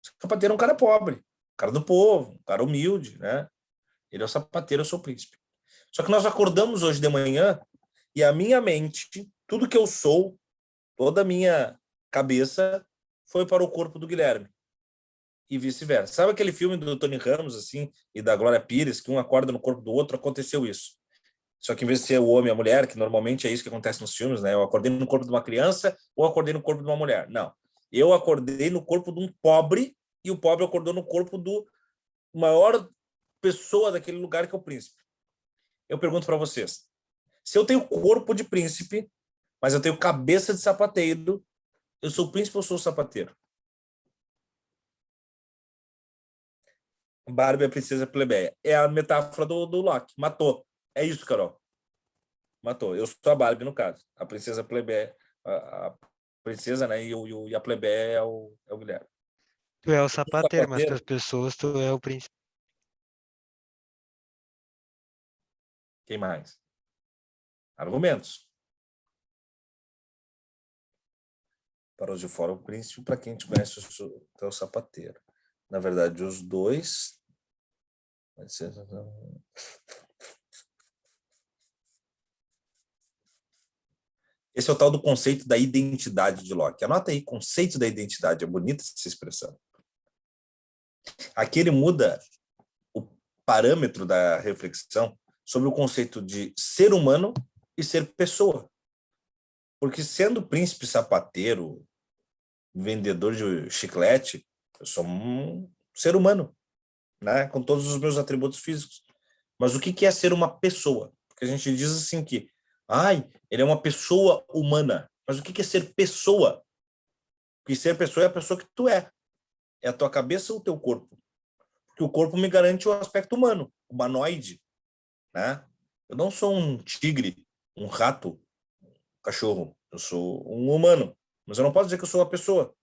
O sapateiro é um cara pobre, um cara do povo, um cara humilde, né? Ele é o sapateiro, eu sou o príncipe. Só que nós acordamos hoje de manhã e a minha mente, tudo que eu sou, toda a minha cabeça foi para o corpo do Guilherme. E vice-versa. Sabe aquele filme do Tony Ramos, assim, e da Glória Pires, que um acorda no corpo do outro? Aconteceu isso. Só que em vez de ser o homem e a mulher, que normalmente é isso que acontece nos filmes, né? Eu acordei no corpo de uma criança ou acordei no corpo de uma mulher. Não. Eu acordei no corpo de um pobre e o pobre acordou no corpo do maior pessoa daquele lugar, que é o príncipe. Eu pergunto para vocês, se eu tenho corpo de príncipe, mas eu tenho cabeça de sapateiro, eu sou o príncipe ou sou o sapateiro? Barbie é a princesa plebeia. É a metáfora do Loki. Matou. É isso, Carol. Matou. Eu sou a Barbie, no caso. A princesa plebeia. A princesa, né? E a plebeia é o Guilherme. Tu é o O sapateiro, mas para sapateiro, as pessoas tu é o príncipe. quem mais? Argumentos. Para os de fora, o príncipe. Para quem te conhece, tu é o sapateiro. Na verdade, os dois... Esse é o tal do conceito da identidade de Locke. Anota aí, conceito da identidade. É bonita essa expressão. Aqui ele muda o parâmetro da reflexão sobre o conceito de ser humano e ser pessoa. Porque sendo príncipe sapateiro, vendedor de chiclete, eu sou um ser humano, né? Com todos os meus atributos físicos. Mas o que é ser uma pessoa? Porque a gente diz assim que, ele é uma pessoa humana. Mas o que é ser pessoa? Porque ser pessoa é a pessoa que tu é. É a tua cabeça ou o teu corpo? Porque o corpo me garante o aspecto humano, humanoide, né? Eu não sou um tigre, um rato, um cachorro. Eu sou um humano. Mas eu não posso dizer que eu sou uma pessoa.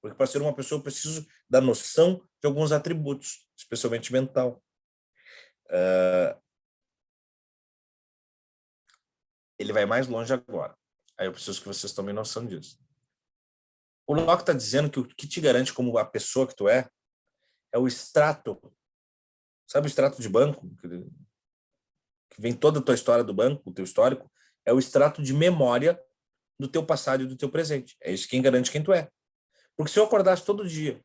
Porque para ser uma pessoa eu preciso da noção de alguns atributos, especialmente mental. Ele vai mais longe agora. Aí eu preciso que vocês tomem noção disso. O Locke está dizendo que o que te garante como a pessoa que tu é o extrato. Sabe o extrato de banco? Que vem toda a tua história do banco, o teu histórico. É o extrato de memória do teu passado e do teu presente. É isso quem garante quem tu é. Porque se eu acordasse todo dia,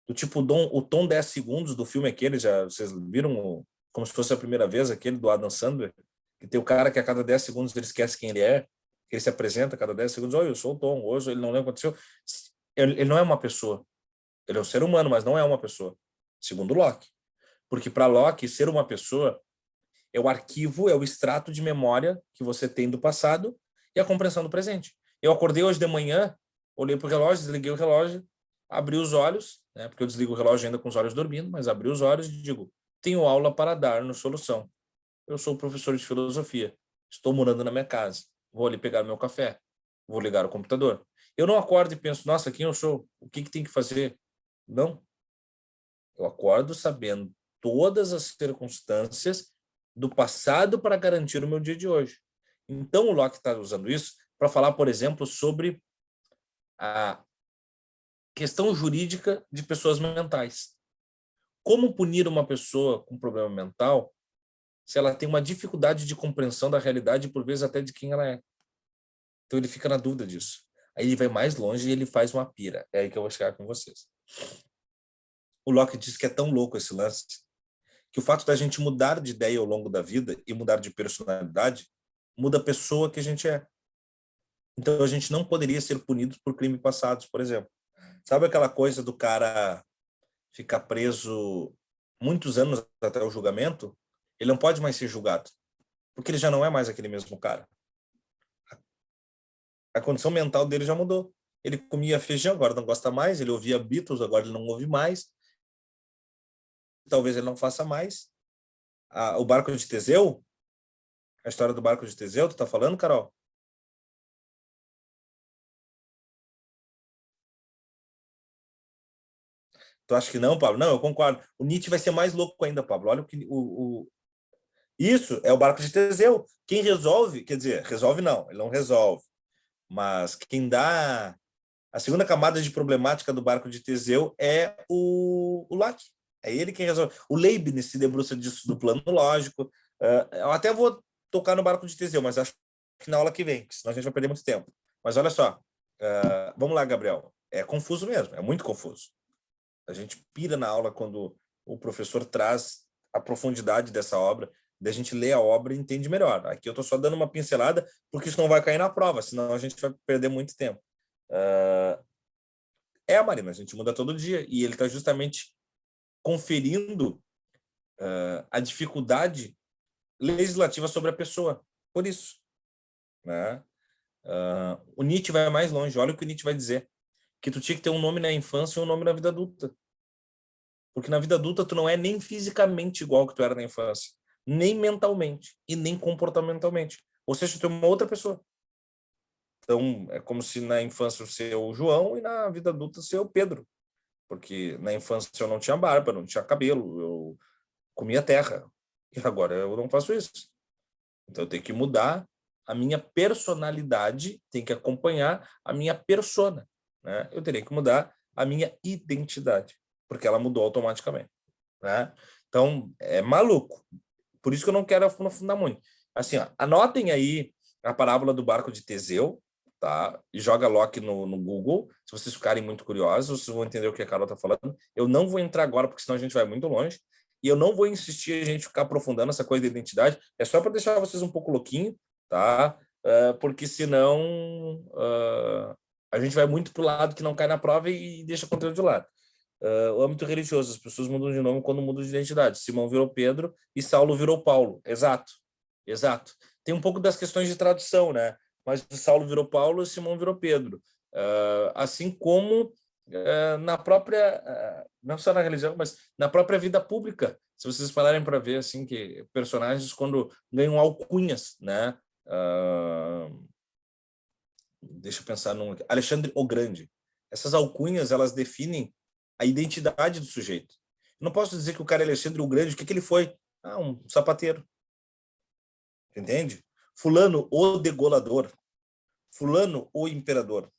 do tipo o Tom 10 segundos do filme aquele, vocês viram como se fosse a primeira vez, aquele do Adam Sandler, que tem o cara que a cada 10 segundos ele esquece quem ele é, que ele se apresenta a cada 10 segundos, eu sou o Tom, hoje ele não lembra o que aconteceu. Ele não é uma pessoa. Ele é um ser humano, mas não é uma pessoa, segundo Locke. Porque para Locke, ser uma pessoa é o arquivo, é o extrato de memória que você tem do passado e a compreensão do presente. Eu acordei hoje de manhã, olhei para o relógio, desliguei o relógio, abri os olhos, né, porque eu desligo o relógio ainda com os olhos dormindo, mas abri os olhos e digo, tenho aula para dar no Solução. Eu sou professor de filosofia, estou morando na minha casa, vou ali pegar meu café, vou ligar o computador. Eu não acordo e penso, nossa, quem eu sou? O que tem que fazer? Não. Eu acordo sabendo todas as circunstâncias do passado para garantir o meu dia de hoje. Então, o Locke está usando isso para falar, por exemplo, sobre a questão jurídica de pessoas mentais. Como punir uma pessoa com problema mental se ela tem uma dificuldade de compreensão da realidade e, por vezes, até de quem ela é? Então, ele fica na dúvida disso. Aí ele vai mais longe e ele faz uma pira. É aí que eu vou chegar com vocês. O Locke diz que é tão louco esse lance que o fato da gente mudar de ideia ao longo da vida e mudar de personalidade muda a pessoa que a gente é. Então, a gente não poderia ser punido por crimes passados, por exemplo. Sabe aquela coisa do cara ficar preso muitos anos até o julgamento? Ele não pode mais ser julgado, porque ele já não é mais aquele mesmo cara. A condição mental dele já mudou. Ele comia feijão, agora não gosta mais. Ele ouvia Beatles, agora ele não ouve mais. Talvez ele não faça mais. O barco de Teseu, a história do barco de Teseu, tu tá falando, Carol? Tu acha que não, Pablo? Não, eu concordo. O Nietzsche vai ser mais louco ainda, Pablo. Olha o que isso é o barco de Teseu. Quem resolve, quer dizer, resolve não, ele não resolve. Mas quem dá a segunda camada de problemática do barco de Teseu é o Locke. É ele quem resolve. O Leibniz se debruça disso do plano lógico. Eu até vou tocar no barco de Teseu, mas acho que na aula que vem, senão a gente vai perder muito tempo. Mas olha só, vamos lá, Gabriel. é confuso mesmo, é muito confuso. A gente pira na aula quando o professor traz a profundidade dessa obra, daí a gente lê a obra e entende melhor. Aqui eu estou só dando uma pincelada, porque isso não vai cair na prova, senão a gente vai perder muito tempo. Marina, a gente muda todo dia, e ele está justamente conferindo a dificuldade legislativa sobre a pessoa, por isso. Né? O Nietzsche vai mais longe, olha o que o Nietzsche vai dizer, que tu tinha que ter um nome na infância e um nome na vida adulta. Porque na vida adulta tu não é nem fisicamente igual que tu era na infância, nem mentalmente e nem comportamentalmente. Ou seja, tu é uma outra pessoa. Então, é como se na infância eu ser o João e na vida adulta ser o Pedro. Porque na infância eu não tinha barba, não tinha cabelo, eu comia terra. E agora eu não faço isso. Então eu tenho que mudar a minha personalidade, tem que acompanhar a minha persona. Né? Eu teria que mudar a minha identidade, porque ela mudou automaticamente. Né? Então, é maluco. Por isso que eu não quero aprofundar muito. Assim, ó, anotem aí a parábola do barco de Teseu, tá? E joga Locke no Google. Se vocês ficarem muito curiosos, vocês vão entender o que a Carol está falando. Eu não vou entrar agora, porque senão a gente vai muito longe. E eu não vou insistir a gente ficar aprofundando essa coisa da identidade. É só para deixar vocês um pouco louquinho, tá? Porque senão a gente vai muito para o lado que não cai na prova e deixa o conteúdo de lado. O âmbito religioso, as pessoas mudam de nome quando mudam de identidade. Simão virou Pedro e Saulo virou Paulo. Exato. Tem um pouco das questões de tradução, né? Mas Saulo virou Paulo e Simão virou Pedro. Assim como na própria, não só na religião, mas na própria vida pública. Se vocês pararem para ver, assim, que personagens quando ganham alcunhas, né? Deixa eu pensar num... Alexandre o Grande. Essas alcunhas, elas definem a identidade do sujeito. Eu não posso dizer que o cara é Alexandre o Grande, o que ele foi? Um sapateiro. Entende? Fulano o degolador. Fulano o imperador.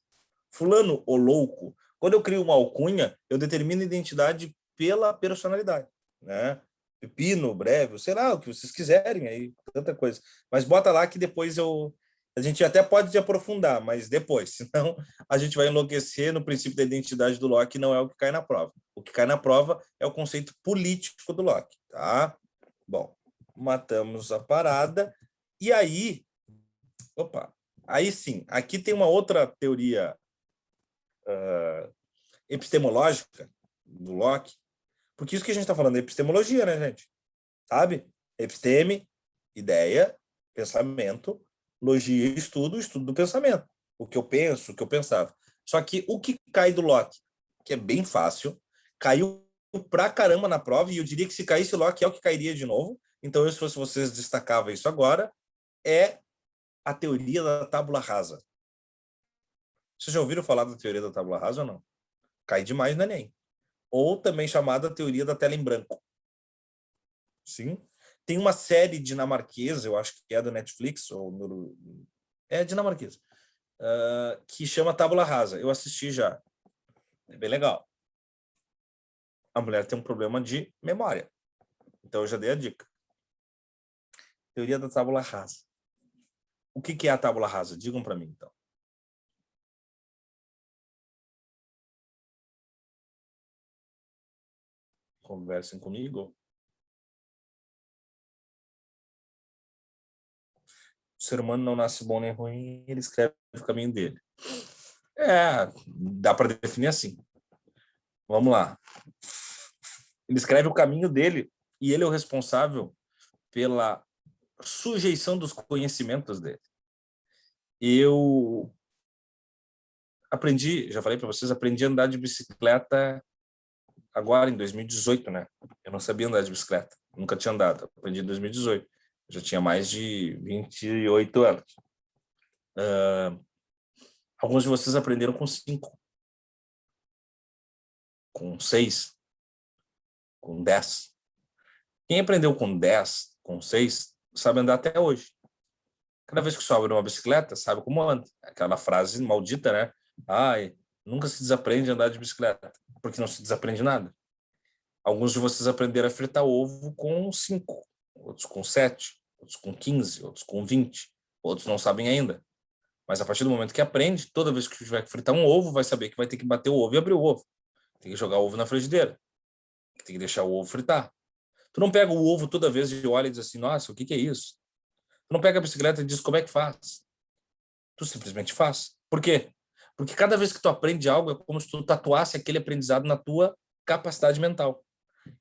Fulano o louco. Quando eu crio uma alcunha, eu determino a identidade pela personalidade. Né? Pepino, breve, sei lá, o que vocês quiserem, aí, tanta coisa. Mas bota lá que depois a gente até pode aprofundar, mas depois, senão a gente vai enlouquecer no princípio da identidade do Locke, não é o que cai na prova. O que cai na prova é o conceito político do Locke, tá? Bom, matamos a parada, e aí, aí sim, aqui tem uma outra teoria epistemológica do Locke, porque isso que a gente está falando é epistemologia, né, gente? Sabe? Episteme, ideia, pensamento, logia, estudo do pensamento. O que eu penso, o que eu pensava. Só que o que cai do Locke, que é bem fácil, caiu pra caramba na prova, e eu diria que se caísse o Locke é o que cairia de novo. Então, se fosse vocês, destacava isso agora, é a teoria da tábula rasa. Vocês já ouviram falar da teoria da tábula rasa ou não? Cai demais no Enem. Ou também chamada teoria da tela em branco. Sim. Tem uma série dinamarquesa, eu acho que é da Netflix, é dinamarquesa, que chama Tábula Rasa. Eu assisti já. É bem legal. A mulher tem um problema de memória. Então eu já dei a dica. Teoria da tábula rasa. O que é a tábula rasa? Digam para mim, então. Conversem comigo. O ser humano não nasce bom nem ruim, ele escreve o caminho dele. Dá para definir assim. Vamos lá. Ele escreve o caminho dele e ele é o responsável pela sujeição dos conhecimentos dele. Eu aprendi, já falei para vocês, aprendi a andar de bicicleta agora em 2018, né? Eu não sabia andar de bicicleta, nunca tinha andado. Aprendi em 2018. Já tinha mais de 28 anos. Alguns de vocês aprenderam com 5, com 6, com 10. Quem aprendeu com 10, com 6, sabe andar até hoje. Cada vez que sobe numa bicicleta, sabe como anda. Aquela frase maldita, né? Nunca se desaprende a andar de bicicleta, porque não se desaprende nada. Alguns de vocês aprenderam a fritar ovo com 5, outros com 7, outros com 15, outros com 20, outros não sabem ainda. Mas a partir do momento que aprende, toda vez que tiver que fritar um ovo, vai saber que vai ter que bater o ovo e abrir o ovo. Tem que jogar o ovo na frigideira. Tem que deixar o ovo fritar. Tu não pega o ovo toda vez e olha e diz assim, nossa, o que é isso? Tu não pega a bicicleta e diz como é que faz. Tu simplesmente faz. Por quê? Porque cada vez que tu aprende algo, é como se tu tatuasse aquele aprendizado na tua capacidade mental.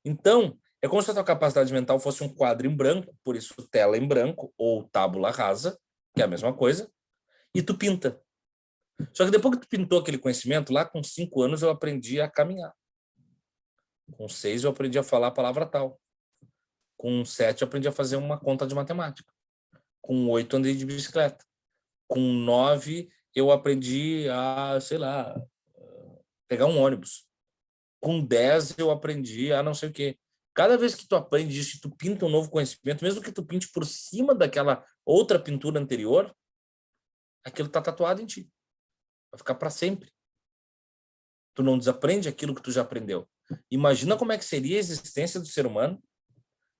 Então, é como se a tua capacidade mental fosse um quadro em branco, por isso tela em branco, ou tábula rasa, que é a mesma coisa, e tu pinta. Só que depois que tu pintou aquele conhecimento, lá com 5 anos eu aprendi a caminhar. Com 6 eu aprendi a falar a palavra tal. Com 7 eu aprendi a fazer uma conta de matemática. Com 8 andei de bicicleta. Com 9 eu aprendi a, sei lá, pegar um ônibus. Com 10 eu aprendi a não sei o quê. Cada vez que tu aprende isso, tu pinta um novo conhecimento, mesmo que tu pinte por cima daquela outra pintura anterior, aquilo está tatuado em ti. Vai ficar para sempre. Tu não desaprende aquilo que tu já aprendeu. Imagina como é que seria a existência do ser humano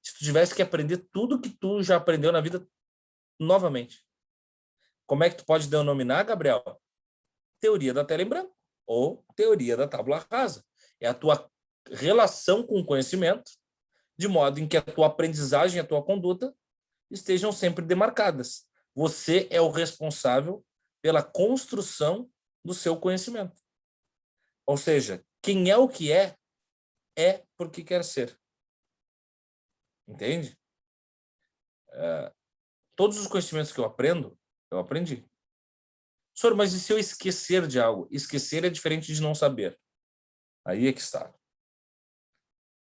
se tu tivesse que aprender tudo que tu já aprendeu na vida novamente. Como é que tu pode denominar, Gabriel? Teoria da tela em branco ou teoria da tábula rasa. É a tua relação com o conhecimento, de modo em que a tua aprendizagem e a tua conduta estejam sempre demarcadas. Você é o responsável pela construção do seu conhecimento. Ou seja, quem é o que é porque quer ser. Entende? Todos os conhecimentos que eu aprendo, eu aprendi. Senhor, mas e se eu esquecer de algo? Esquecer é diferente de não saber. Aí é que está.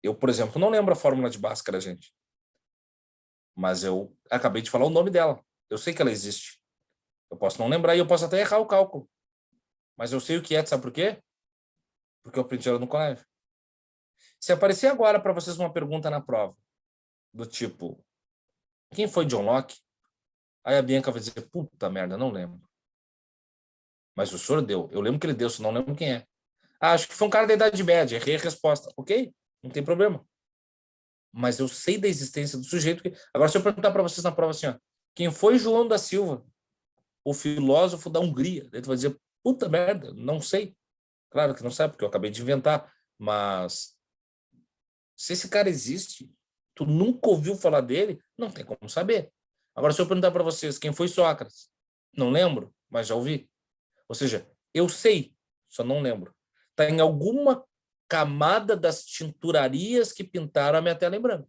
Eu, por exemplo, não lembro a fórmula de Bhaskara, gente. Mas eu acabei de falar o nome dela. Eu sei que ela existe. Eu posso não lembrar e eu posso até errar o cálculo. Mas eu sei o que é, sabe por quê? Porque eu aprendi ela no colégio. Se aparecer agora para vocês uma pergunta na prova, do tipo, quem foi John Locke? Aí a Bianca vai dizer, puta merda, não lembro. Mas o senhor deu. Eu lembro que ele deu, só não lembro quem é. Ah, acho que foi um cara da Idade Média, errei a resposta. Ok, não tem problema. Mas eu sei da existência do sujeito. Agora, se eu perguntar para vocês na prova assim, ó, quem foi João da Silva, o filósofo da Hungria? Ele vai dizer, puta merda, não sei. Claro que não sabe, porque eu acabei de inventar. Mas se esse cara existe, tu nunca ouviu falar dele, não tem como saber. Agora, se eu perguntar para vocês quem foi Sócrates, não lembro, mas já ouvi. Ou seja, eu sei, só não lembro. Está em alguma camada das tinturarias que pintaram a minha tela em branco.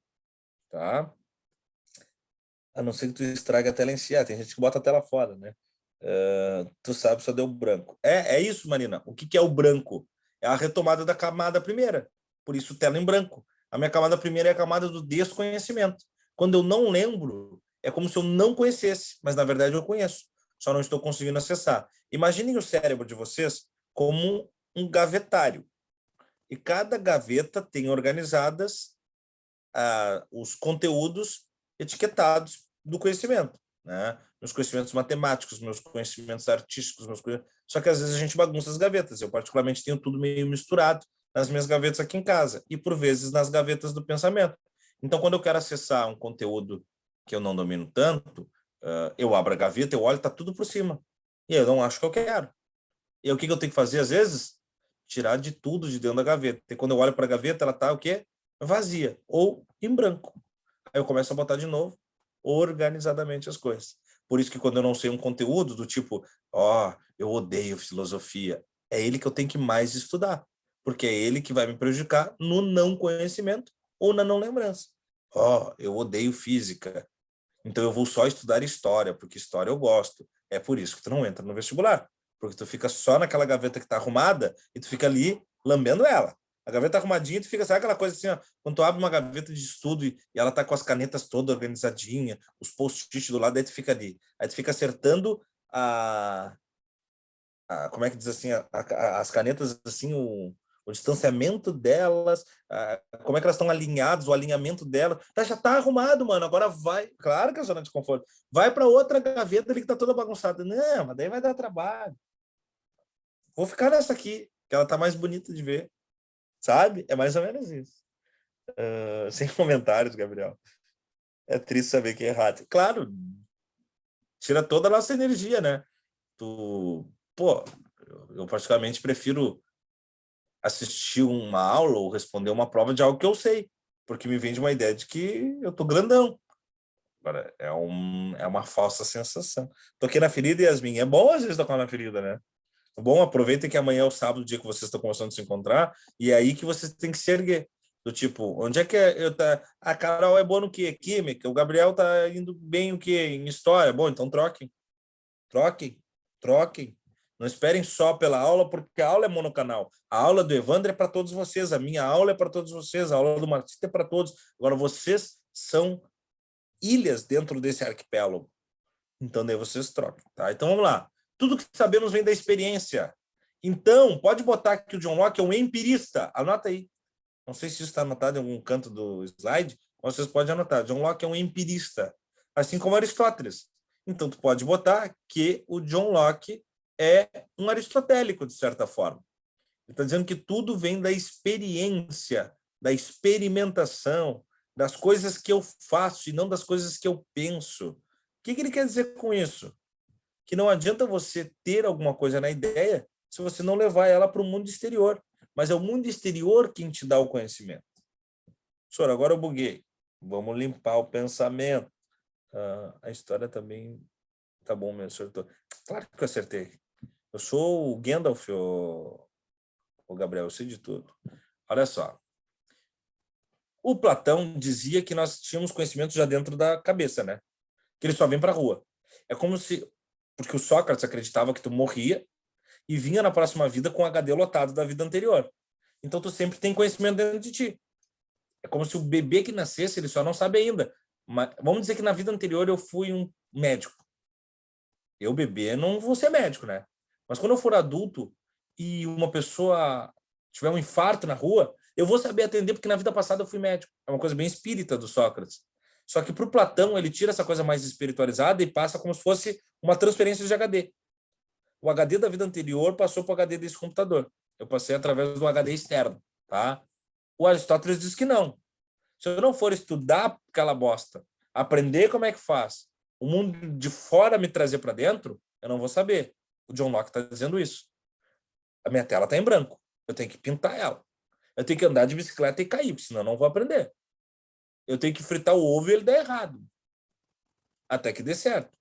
Tá? A não ser que tu estrague a tela em si. Tem gente que bota a tela fora, né? Tu sabe, só deu branco. É isso, Marina. O que é o branco? É a retomada da camada primeira. Por isso, tela em branco. A minha camada primeira é a camada do desconhecimento. Quando eu não lembro, é como se eu não conhecesse, mas na verdade eu conheço. Só não estou conseguindo acessar. Imaginem o cérebro de vocês como um gavetário. E cada gaveta tem organizadas os conteúdos etiquetados do conhecimento, né? Meus conhecimentos matemáticos, meus conhecimentos artísticos, só que às vezes a gente bagunça as gavetas. Eu particularmente tenho tudo meio misturado nas minhas gavetas aqui em casa e por vezes nas gavetas do pensamento. Então, quando eu quero acessar um conteúdo que eu não domino tanto, eu abro a gaveta, eu olho, tá tudo por cima. E eu não acho que eu quero. E o que eu tenho que fazer às vezes? Tirar de tudo de dentro da gaveta. E quando eu olho para a gaveta, ela tá o quê? Vazia ou em branco. Aí eu começo a botar de novo organizadamente as coisas. Por isso que quando eu não sei um conteúdo do tipo, eu odeio filosofia, é ele que eu tenho que mais estudar, porque é ele que vai me prejudicar no não conhecimento ou na não lembrança. Eu odeio física, então eu vou só estudar história, porque história eu gosto. É por isso que tu não entra no vestibular, porque tu fica só naquela gaveta que tá arrumada e tu fica ali lambendo ela. A gaveta arrumadinha, tu fica, sabe aquela coisa assim, ó, quando tu abre uma gaveta de estudo e ela tá com as canetas toda organizadinha, os post-it do lado, aí tu fica ali. Aí tu fica acertando como é que diz assim, as canetas, assim, o distanciamento delas, como é que elas estão alinhadas, o alinhamento delas. Já tá arrumado, mano, agora vai. Claro que é zona de conforto. Vai para outra gaveta ali que tá toda bagunçada. Não, mas daí vai dar trabalho. Vou ficar nessa aqui, que ela tá mais bonita de ver. Sabe? É mais ou menos isso. Sem comentários, Gabriel. É triste saber que é errado. Claro, tira toda a nossa energia, né? Pô, eu particularmente prefiro assistir uma aula ou responder uma prova de algo que eu sei, porque me vende uma ideia de que eu tô grandão. Agora, é uma falsa sensação. Toquei na ferida, Yasmin. É bom às vezes tocar na ferida, né? É bom, aproveitem que amanhã é o sábado, o dia que vocês estão começando a se encontrar, e é aí que vocês têm que se erguer. Do tipo, onde é que eu tá? A Carol é boa no quê? Química. O Gabriel tá indo bem o quê? Em história. Bom, então troquem. Troquem. Troquem. Não esperem só pela aula, porque a aula é monocanal. A aula do Evandro é para todos vocês, a minha aula é para todos vocês, a aula do Martista é para todos. Agora, vocês são ilhas dentro desse arquipélago. Então, daí vocês trocam, tá? Então, vamos lá. Tudo que sabemos vem da experiência. Então, pode botar que o John Locke é um empirista. Anota aí. Não sei se isso está anotado em algum canto do slide, mas vocês podem anotar. John Locke é um empirista, assim como Aristóteles. Então, tu pode botar que o John Locke é um aristotélico, de certa forma. Ele está dizendo que tudo vem da experiência, da experimentação, das coisas que eu faço e não das coisas que eu penso. O que ele quer dizer com isso? Que não adianta você ter alguma coisa na ideia se você não levar ela para o mundo exterior. Mas é o mundo exterior quem te dá o conhecimento. Senhor, agora eu buguei. Vamos limpar o pensamento. A história também tá bom mesmo, senhor. Claro que eu acertei. Eu sou o Gandalf, o Gabriel, eu sei de tudo. Olha só. O Platão dizia que nós tínhamos conhecimento já dentro da cabeça, né? Que ele só vem para a rua. É como se... Porque o Sócrates acreditava que tu morria e vinha na próxima vida com o HD lotado da vida anterior. Então, tu sempre tem conhecimento dentro de ti. É como se o bebê que nascesse, ele só não sabe ainda. Mas, vamos dizer que na vida anterior eu fui um médico. Eu, bebê, não vou ser médico, né? Mas quando eu for adulto e uma pessoa tiver um infarto na rua, eu vou saber atender porque na vida passada eu fui médico. É uma coisa bem espírita do Sócrates. Só que para o Platão, ele tira essa coisa mais espiritualizada e passa como se fosse uma transferência de HD. O HD da vida anterior passou para o HD desse computador. Eu passei através do HD externo, tá? O Aristóteles diz que não. Se eu não for estudar aquela bosta, aprender como é que faz, o mundo de fora me trazer para dentro, eu não vou saber. O John Locke está dizendo isso. A minha tela está em branco. Eu tenho que pintar ela. Eu tenho que andar de bicicleta e cair, porque senão eu não vou aprender. Eu tenho que fritar o ovo e ele dá errado. Até que dê certo.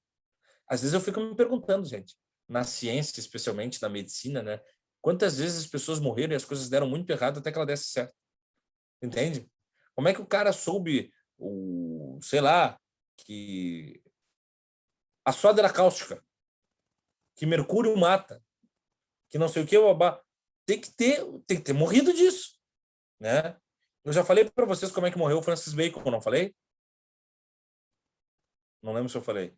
Às vezes eu fico me perguntando, gente, na ciência, especialmente na medicina, né? Quantas vezes as pessoas morreram e as coisas deram muito errado até que ela desse certo? Entende? Como é que o cara soube, sei lá, que a soda era cáustica, que mercúrio mata, que não sei o que, tem que ter morrido disso, né? Eu já falei para vocês como é que morreu o Francis Bacon, não falei? Não lembro se eu falei.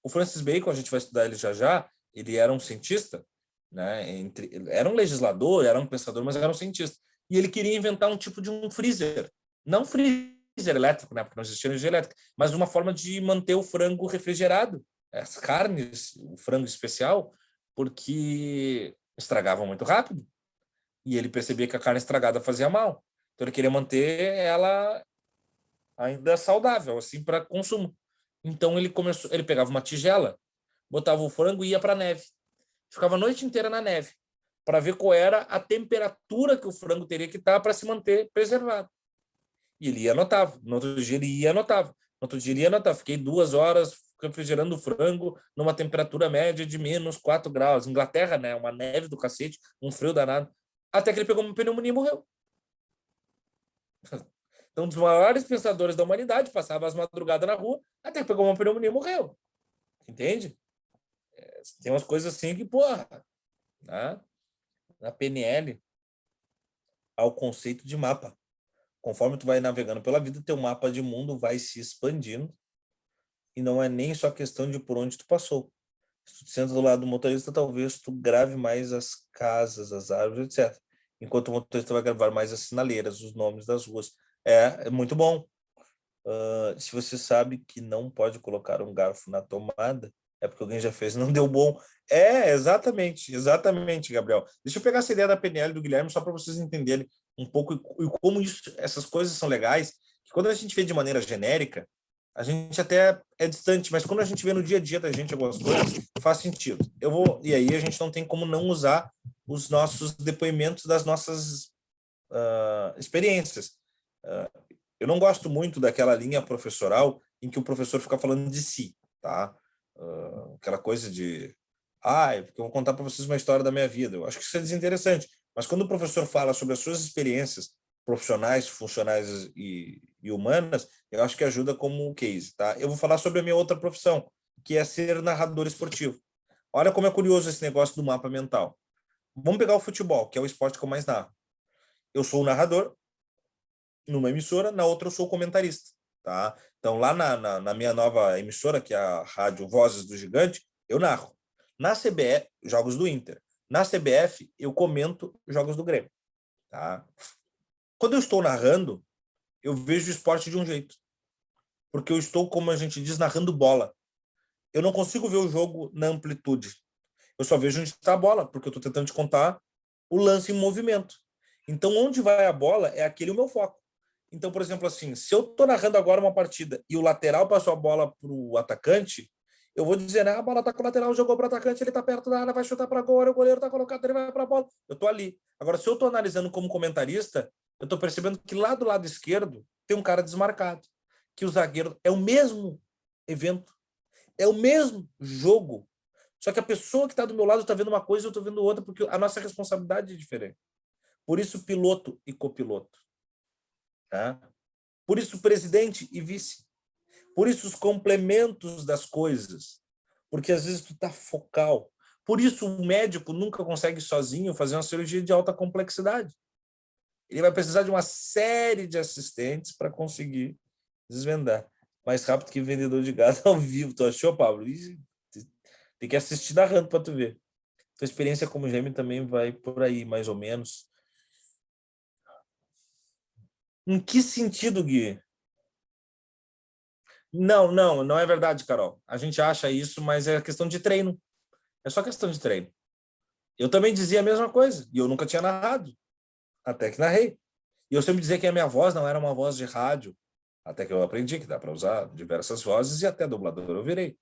O Francis Bacon, a gente vai estudar ele já, ele era um cientista, né? Era um legislador, era um pensador, mas era um cientista. E ele queria inventar um tipo de um freezer. Não freezer elétrico, né? Porque não existia energia elétrica, mas uma forma de manter o frango refrigerado, as carnes, o frango especial, porque estragavam muito rápido. E ele percebia que a carne estragada fazia mal. Então ele queria manter ela ainda saudável, assim, para consumo. Então ele pegava uma tigela, botava o frango e ia para a neve. Ficava a noite inteira na neve para ver qual era a temperatura que o frango teria que estar para se manter preservado. E ele ia anotava. No outro dia ele ia anotava. No outro dia ele ia anotava. Fiquei 2 horas refrigerando o frango numa temperatura média de menos 4 graus. Inglaterra, né? Uma neve do cacete, um frio danado. Até que ele pegou uma pneumonia e morreu. Então, um dos maiores pensadores da humanidade passava as madrugadas na rua, até que pegou uma pneumonia e morreu. Entende? Tem umas coisas assim que, porra, né? Na PNL, há o conceito de mapa. Conforme tu vai navegando pela vida, teu mapa de mundo vai se expandindo e não é nem só questão de por onde tu passou. Se tu senta do lado do motorista, talvez tu grave mais as casas, as árvores, etc. Enquanto o motorista vai gravar mais as sinaleiras, os nomes das ruas. É muito bom. Se você sabe que não pode colocar um garfo na tomada, é porque alguém já fez e não deu bom. Exatamente, Gabriel. Deixa eu pegar essa ideia da PNL do Guilherme só para vocês entenderem um pouco e como essas coisas são legais, que quando a gente vê de maneira genérica, a gente até é distante, mas quando a gente vê no dia a dia da gente algumas coisas, faz sentido. E aí a gente não tem como não usar os nossos depoimentos das nossas experiências. Eu não gosto muito daquela linha professoral em que o professor fica falando de si, tá? Aquela coisa de porque eu vou contar para vocês uma história da minha vida. Eu acho que isso é desinteressante. Mas quando o professor fala sobre as suas experiências profissionais, funcionais e humanas, eu acho que ajuda como case, tá? Eu vou falar sobre a minha outra profissão, que é ser narrador esportivo. Olha como é curioso esse negócio do mapa mental. Vamos pegar o futebol, que é o esporte que eu mais narro. Eu sou o narrador numa emissora, na outra eu sou o comentarista, tá? Então, lá na minha nova emissora, que é a Rádio Vozes do Gigante, eu narro. Na CBF, jogos do Inter. Na CBF, eu comento jogos do Grêmio, tá? Quando eu estou narrando, eu vejo o esporte de um jeito. Porque eu estou, como a gente diz, narrando bola. Eu não consigo ver o jogo na amplitude. Eu só vejo onde está a bola, porque eu estou tentando te contar o lance em movimento. Então, onde vai a bola é aquele o meu foco. Então, por exemplo, assim, se eu estou narrando agora uma partida e o lateral passou a bola para o atacante, eu vou dizer, a bola está com o lateral, jogou para o atacante, ele está perto da área, vai chutar para gol, o goleiro está colocado, ele vai para a bola. Eu estou ali. Agora, se eu estou analisando como comentarista, eu estou percebendo que lá do lado esquerdo tem um cara desmarcado, que o zagueiro é o mesmo evento, é o mesmo jogo, só que a pessoa que está do meu lado está vendo uma coisa e eu estou vendo outra, porque a nossa responsabilidade é diferente. Por isso, piloto e copiloto. Tá? Por isso, presidente e vice. Por isso, os complementos das coisas. Porque, às vezes, tu está focal. Por isso, o médico nunca consegue sozinho fazer uma cirurgia de alta complexidade. Ele vai precisar de uma série de assistentes para conseguir desvendar. Mais rápido que vendedor de gado ao vivo. Tu achou, Pablo? Tem que assistir narrando para tu ver. Tua experiência como gêmeo também vai por aí, mais ou menos. Em que sentido, Gui? Não é verdade, Carol. A gente acha isso, mas é questão de treino. É só questão de treino. Eu também dizia a mesma coisa, e eu nunca tinha narrado, até que narrei. E eu sempre dizia que a minha voz não era uma voz de rádio, até que eu aprendi que dá para usar diversas vozes, e até dublador eu virei.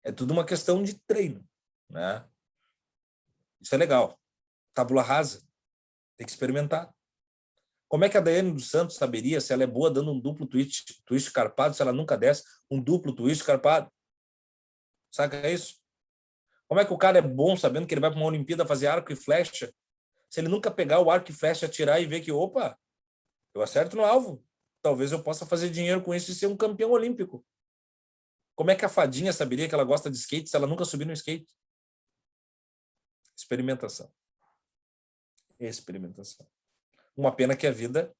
É tudo uma questão de treino, né? Isso é legal. Tábula rasa. Tem que experimentar. Como é que a Daiane dos Santos saberia se ela é boa dando um duplo twist carpado, se ela nunca desse um duplo twist carpado? Saca isso? Como é que o cara é bom sabendo que ele vai para uma Olimpíada fazer arco e flecha, se ele nunca pegar o arco e flecha, atirar e ver que, opa, eu acerto no alvo. Talvez eu possa fazer dinheiro com isso e ser um campeão olímpico. Como é que a fadinha saberia que ela gosta de skate se ela nunca subiu no skate? Experimentação. Experimentação. Uma pena que a vida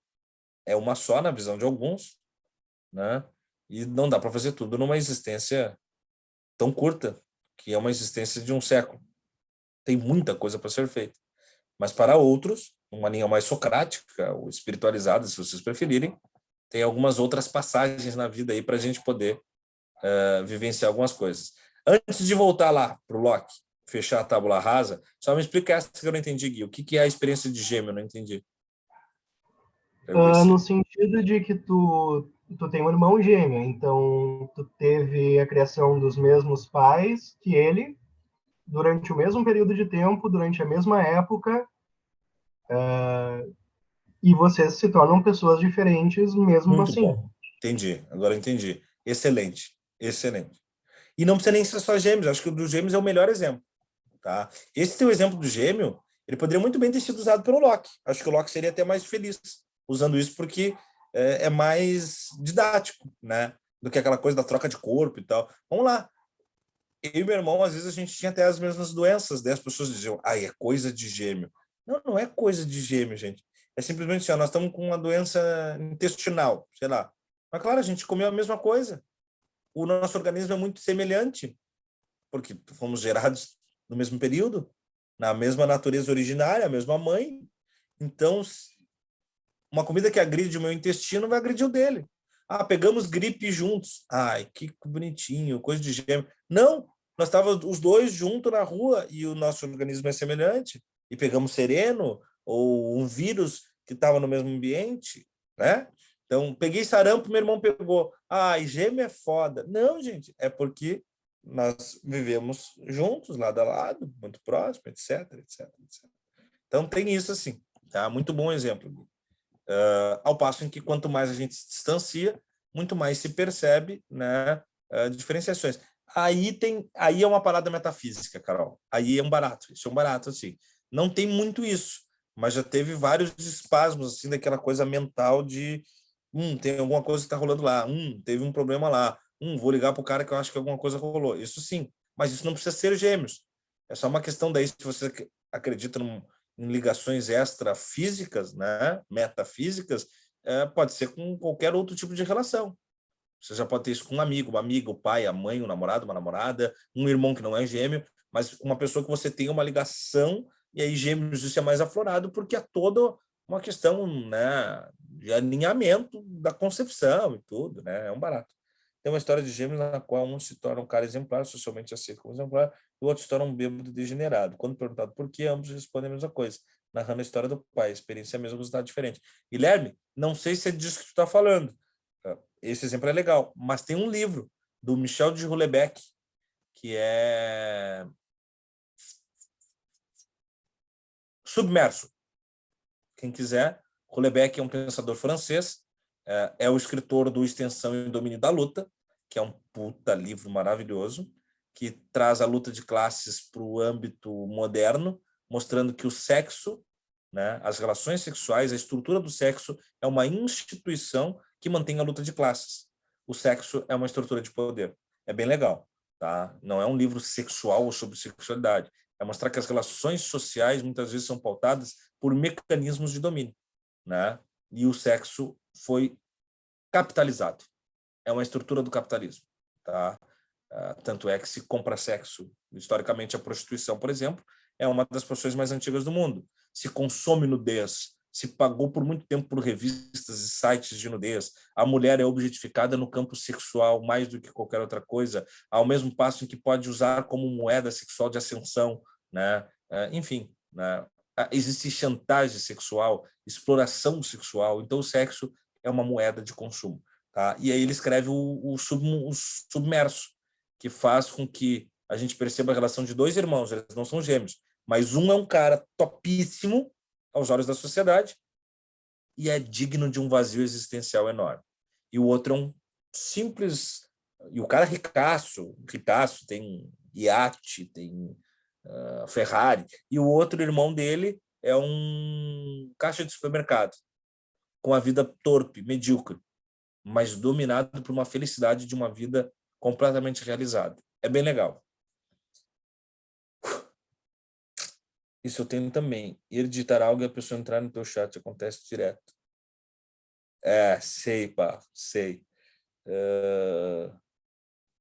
é uma só na visão de alguns, né? E não dá para fazer tudo numa existência tão curta, que é uma existência de um século. Tem muita coisa para ser feita. Mas para outros, uma linha mais socrática ou espiritualizada, se vocês preferirem, tem algumas outras passagens na vida aí para a gente poder vivenciar algumas coisas. Antes de voltar lá para o Locke, fechar a tábula rasa, só me explica essa que eu não entendi, Gui. O que é a experiência de gêmeo? Eu não entendi. No sentido de que tu tem um irmão gêmeo, então tu teve a criação dos mesmos pais que ele, durante o mesmo período de tempo, durante a mesma época, e vocês se tornam pessoas diferentes mesmo Muito assim. bom. Entendi. Agora entendi. Excelente. Excelente. E não precisa nem ser só gêmeos. Acho que o dos gêmeos é o melhor exemplo. Tá? Esse teu exemplo do gêmeo, ele poderia muito bem ter sido usado pelo Locke. Acho que o Locke seria até mais feliz usando isso, porque é mais didático, né? Do que aquela coisa da troca de corpo e tal. Vamos lá. Eu e meu irmão, às vezes, a gente tinha até as mesmas doenças. Daí as pessoas diziam, é coisa de gêmeo. Não é coisa de gêmeo, gente. É simplesmente assim, nós estamos com uma doença intestinal, sei lá. Mas, claro, a gente comeu a mesma coisa. O nosso organismo é muito semelhante, porque fomos gerados no mesmo período, na mesma natureza originária, a mesma mãe. Então, uma comida que agride o meu intestino vai agredir o dele. Pegamos gripe juntos. Ai, que bonitinho, coisa de gêmeo. Não, nós estávamos os dois juntos na rua e o nosso organismo é semelhante. E pegamos sereno ou um vírus que estava no mesmo ambiente, né? Então, peguei sarampo, meu irmão pegou. Ah, e gêmeo é foda. Não, gente, é porque nós vivemos juntos, lado a lado, muito próximo, etc, etc, etc. Então, tem isso assim, tá? Muito bom exemplo. Ao passo em que quanto mais a gente se distancia, muito mais se percebe, né, diferenciações. Aí é uma parada metafísica, Carol. Aí é um barato. Isso é um barato, assim. Não tem muito isso, mas já teve vários espasmos, assim, daquela coisa mental de tem alguma coisa que está rolando lá, teve um problema lá, vou ligar para o cara que eu acho que alguma coisa rolou. Isso sim, mas isso não precisa ser gêmeos. É só uma questão daí, se você acredita em ligações extrafísicas, né, metafísicas, pode ser com qualquer outro tipo de relação. Você já pode ter isso com um amigo, uma amiga, o pai, a mãe, o namorado, uma namorada, um irmão que não é gêmeo, mas uma pessoa que você tem uma ligação, e aí gêmeos isso é mais aflorado, porque é toda uma questão, né, de alinhamento da concepção e tudo, né? É um barato. Tem uma história de gêmeos na qual um se torna um cara exemplar, socialmente aceito como exemplar, e o outro se torna um bêbado degenerado. Quando perguntado por quê, ambos respondem a mesma coisa, narrando a história do pai. A experiência é a mesma, o resultado é diferente. Guilherme, não sei se é disso que tu está falando. Esse exemplo é legal, mas tem um livro do Michel de Houellebecq, que é Submerso. Quem quiser, Houellebecq é um pensador francês, é o escritor do Extensão e Domínio da Luta, que é um puta livro maravilhoso, que traz a luta de classes para o âmbito moderno, mostrando que o sexo, né, as relações sexuais, a estrutura do sexo é uma instituição que mantém a luta de classes. O sexo é uma estrutura de poder. É bem legal, tá? Não é um livro sexual ou sobre sexualidade. É mostrar que as relações sociais muitas vezes são pautadas por mecanismos de domínio, né? E o sexo foi capitalizado. É uma estrutura do capitalismo, tá? Tanto é que se compra sexo, historicamente a prostituição, por exemplo, é uma das profissões mais antigas do mundo. Se consome nudez, se pagou por muito tempo por revistas e sites de nudez. A mulher é objetificada no campo sexual mais do que qualquer outra coisa, ao mesmo passo em que pode usar como moeda sexual de ascensão, né? Enfim, né? Existe chantagem sexual, exploração sexual, então o sexo é uma moeda de consumo. Tá? E aí ele escreve o Submerso, que faz com que a gente perceba a relação de dois irmãos, eles não são gêmeos, mas um é um cara topíssimo aos olhos da sociedade e é digno de um vazio existencial enorme. E o outro é um simples... E o cara é ricaço, tem iate, tem Ferrari, e o outro irmão dele é um caixa de supermercado, com a vida torpe, medíocre, mas dominado por uma felicidade de uma vida completamente realizada. É bem legal. Isso eu tenho também. Ir digitar algo e a pessoa entrar no teu chat, acontece direto. Sei, pá, sei.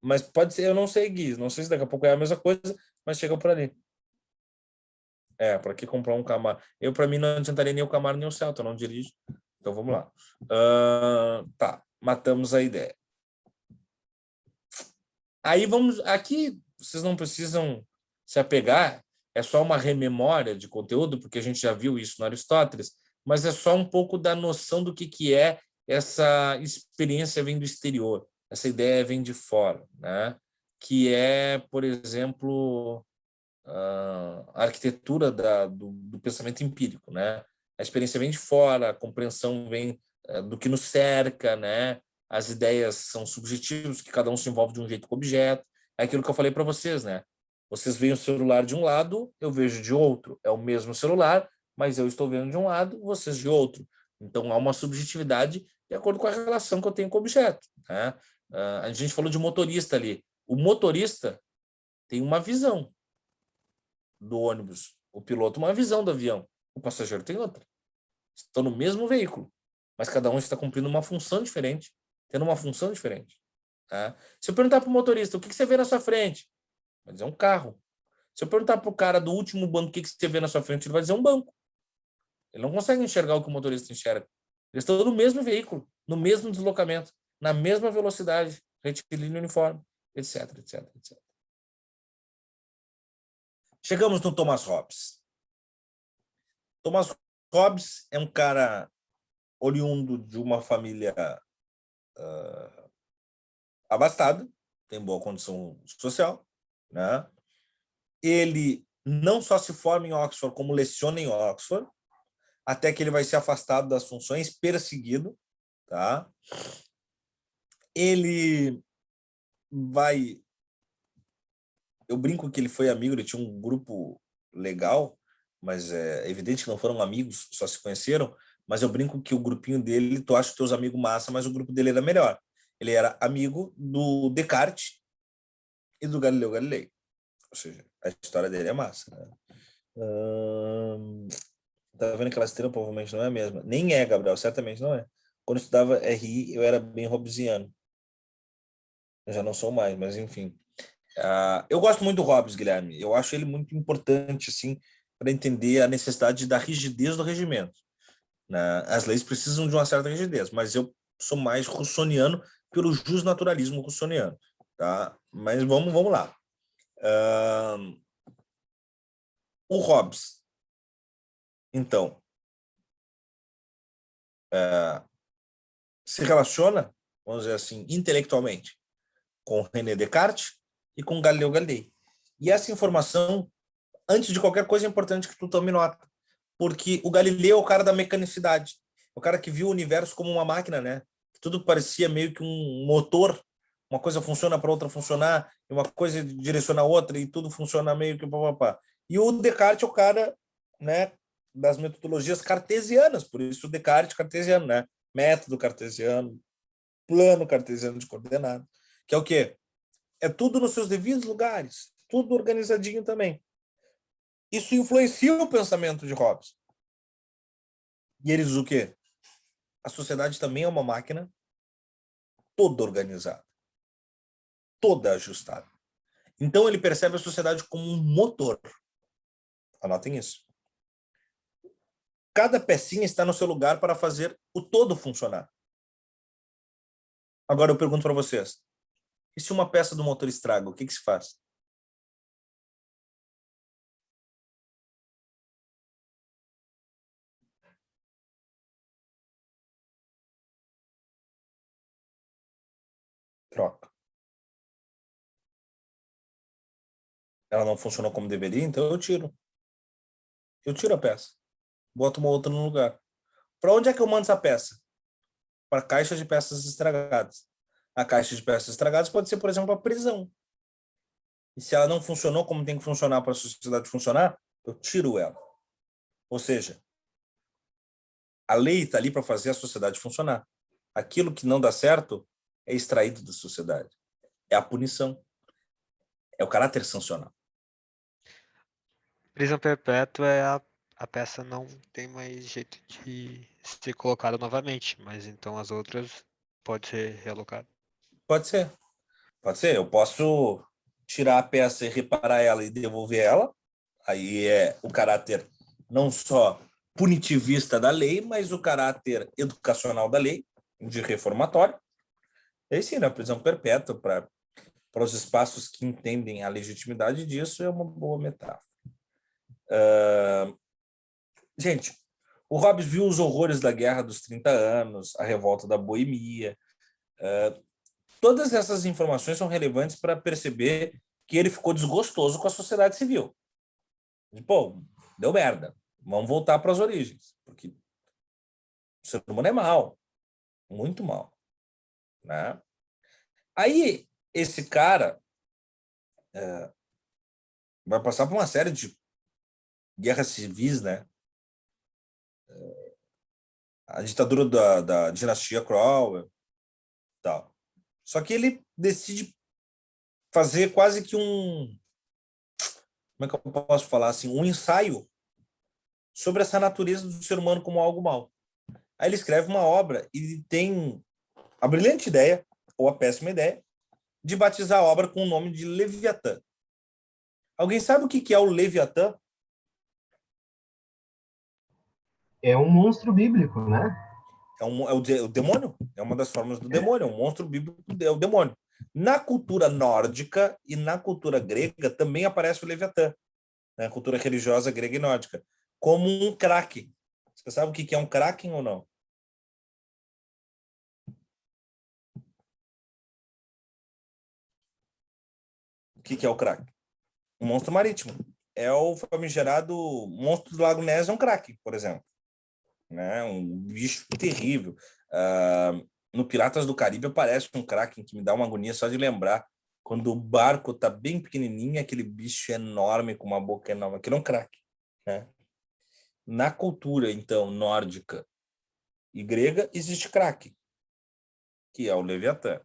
Mas pode ser, eu não sei, Gui, não sei se daqui a pouco é a mesma coisa, mas chega por ali. Para que comprar um Camaro? Para mim, não adiantaria nem o Camaro nem o Celta, eu não dirijo. Então, vamos lá. Tá, matamos a ideia. Aí vamos... Aqui, vocês não precisam se apegar, é só uma rememória de conteúdo, porque a gente já viu isso no Aristóteles, mas é só um pouco da noção do que é essa experiência vem do exterior, essa ideia vem de fora, né? Que é, por exemplo, a arquitetura do pensamento empírico, né? A experiência vem de fora, a compreensão vem do que nos cerca, né? As ideias são subjetivas, que cada um se envolve de um jeito com o objeto. É aquilo que eu falei para vocês, né? Vocês veem o celular de um lado, eu vejo de outro. É o mesmo celular, mas eu estou vendo de um lado, vocês de outro. Então, há uma subjetividade de acordo com a relação que eu tenho com o objeto, né? A gente falou de motorista ali. O motorista tem uma visão do ônibus, o piloto uma visão do avião, o passageiro tem outra. Estão no mesmo veículo, mas cada um está cumprindo uma função diferente, tendo uma função diferente. Tá? Se eu perguntar para o motorista, o que você vê na sua frente? Vai dizer um carro. Se eu perguntar para o cara do último banco, o que você vê na sua frente? Ele vai dizer um banco. Ele não consegue enxergar o que o motorista enxerga. Eles estão no mesmo veículo, no mesmo deslocamento, na mesma velocidade, retilíneo uniforme, etc, etc, etc. Chegamos no Thomas Hobbes. Thomas Hobbes é um cara oriundo de uma família abastada, tem boa condição social, né? Ele não só se forma em Oxford, como leciona em Oxford, até que ele vai ser afastado das funções, perseguido, tá? Ele vai... Eu brinco que ele foi amigo, ele tinha um grupo legal, mas é evidente que não foram amigos, só se conheceram, mas eu brinco que o grupinho dele, tu acha teus amigos massa, mas o grupo dele era melhor. Ele era amigo do Descartes e do Galileu Galilei. Ou seja, a história dele é massa, né? Tá vendo que aquela estrela provavelmente não é a mesma. Nem é, Gabriel, certamente não é. Quando eu estudava RI, eu era bem hobbesiano. Eu já não sou mais, mas enfim. Eu gosto muito do Hobbes, Guilherme. Eu acho ele muito importante, assim, para entender a necessidade da rigidez do regimento, né? As leis precisam de uma certa rigidez, mas eu sou mais russoniano pelo justnaturalismo russoniano, tá? Mas vamos lá. O Hobbes, então, se relaciona, vamos dizer assim, intelectualmente com René Descartes e com Galileu Galilei. E essa informação, antes de qualquer coisa, é importante que tu tome nota, porque o Galileu é o cara da mecanicidade, é o cara que viu o universo como uma máquina, né? Tudo parecia meio que um motor, uma coisa funciona para outra funcionar, e uma coisa direciona a outra, e tudo funciona meio que pá. E o Descartes é o cara, né, das metodologias cartesianas, por isso o Descartes cartesiano, né? Método cartesiano, plano cartesiano de coordenadas, que é o quê? É tudo nos seus devidos lugares, tudo organizadinho também. Isso influencia o pensamento de Hobbes. E ele diz o quê? A sociedade também é uma máquina toda organizada, toda ajustada. Então ele percebe a sociedade como um motor. Anotem isso. Cada pecinha está no seu lugar para fazer o todo funcionar. Agora eu pergunto para vocês, e se uma peça do motor estraga, o que se faz? Troca. Ela não funcionou como deveria, então eu tiro. Eu tiro a peça. Boto uma outra no lugar. Para onde é que eu mando essa peça? Para a caixa de peças estragadas. A caixa de peças estragadas pode ser, por exemplo, a prisão. E se ela não funcionou como tem que funcionar para a sociedade funcionar, eu tiro ela. Ou seja, a lei está ali para fazer a sociedade funcionar. Aquilo que não dá certo é extraído da sociedade. É a punição. É o caráter sancional. Prisão perpétua é a peça não tem mais jeito de ser colocada novamente, mas então as outras pode ser realocada. Pode ser. Pode ser. Eu posso tirar a peça e reparar ela e devolver ela. Aí é o caráter não só punitivista da lei, mas o caráter educacional da lei, de reformatório. E aí sim, a prisão perpétua para os espaços que entendem a legitimidade disso é uma boa metáfora. Gente, o Hobbes viu os horrores da Guerra dos 30 Anos, a revolta da Boemia. Todas essas informações são relevantes para perceber que ele ficou desgostoso com a sociedade civil. Pô, deu merda. Vamos voltar para as origens, porque o ser humano é mau, muito mau, né? Aí, esse cara vai passar por uma série de guerras civis, né? A ditadura da dinastia Cromwell, tal. Só que ele decide fazer quase que como é que eu posso falar assim, um ensaio sobre essa natureza do ser humano como algo mau. Aí ele escreve uma obra e tem a brilhante ideia, ou a péssima ideia, de batizar a obra com o nome de Leviatã. Alguém sabe o que é o Leviatã? É um monstro bíblico, né? É o demônio, é uma das formas do demônio, é um monstro bíblico, é o demônio. Na cultura nórdica e na cultura grega também aparece o Leviatã, na cultura religiosa grega e nórdica, como um kraken. Você sabe o que é um kraken ou não? que é o Kraken? Um monstro marítimo. É o famigerado monstro do Lago Ness, é um Kraken, por exemplo. Né? Um bicho terrível. No Piratas do Caribe aparece um Kraken que me dá uma agonia só de lembrar. Quando o barco tá bem pequenininho, aquele bicho enorme com uma boca enorme. Aquilo é um Kraken. Né? Na cultura, então, nórdica e grega, existe Kraken, que é o Leviatã.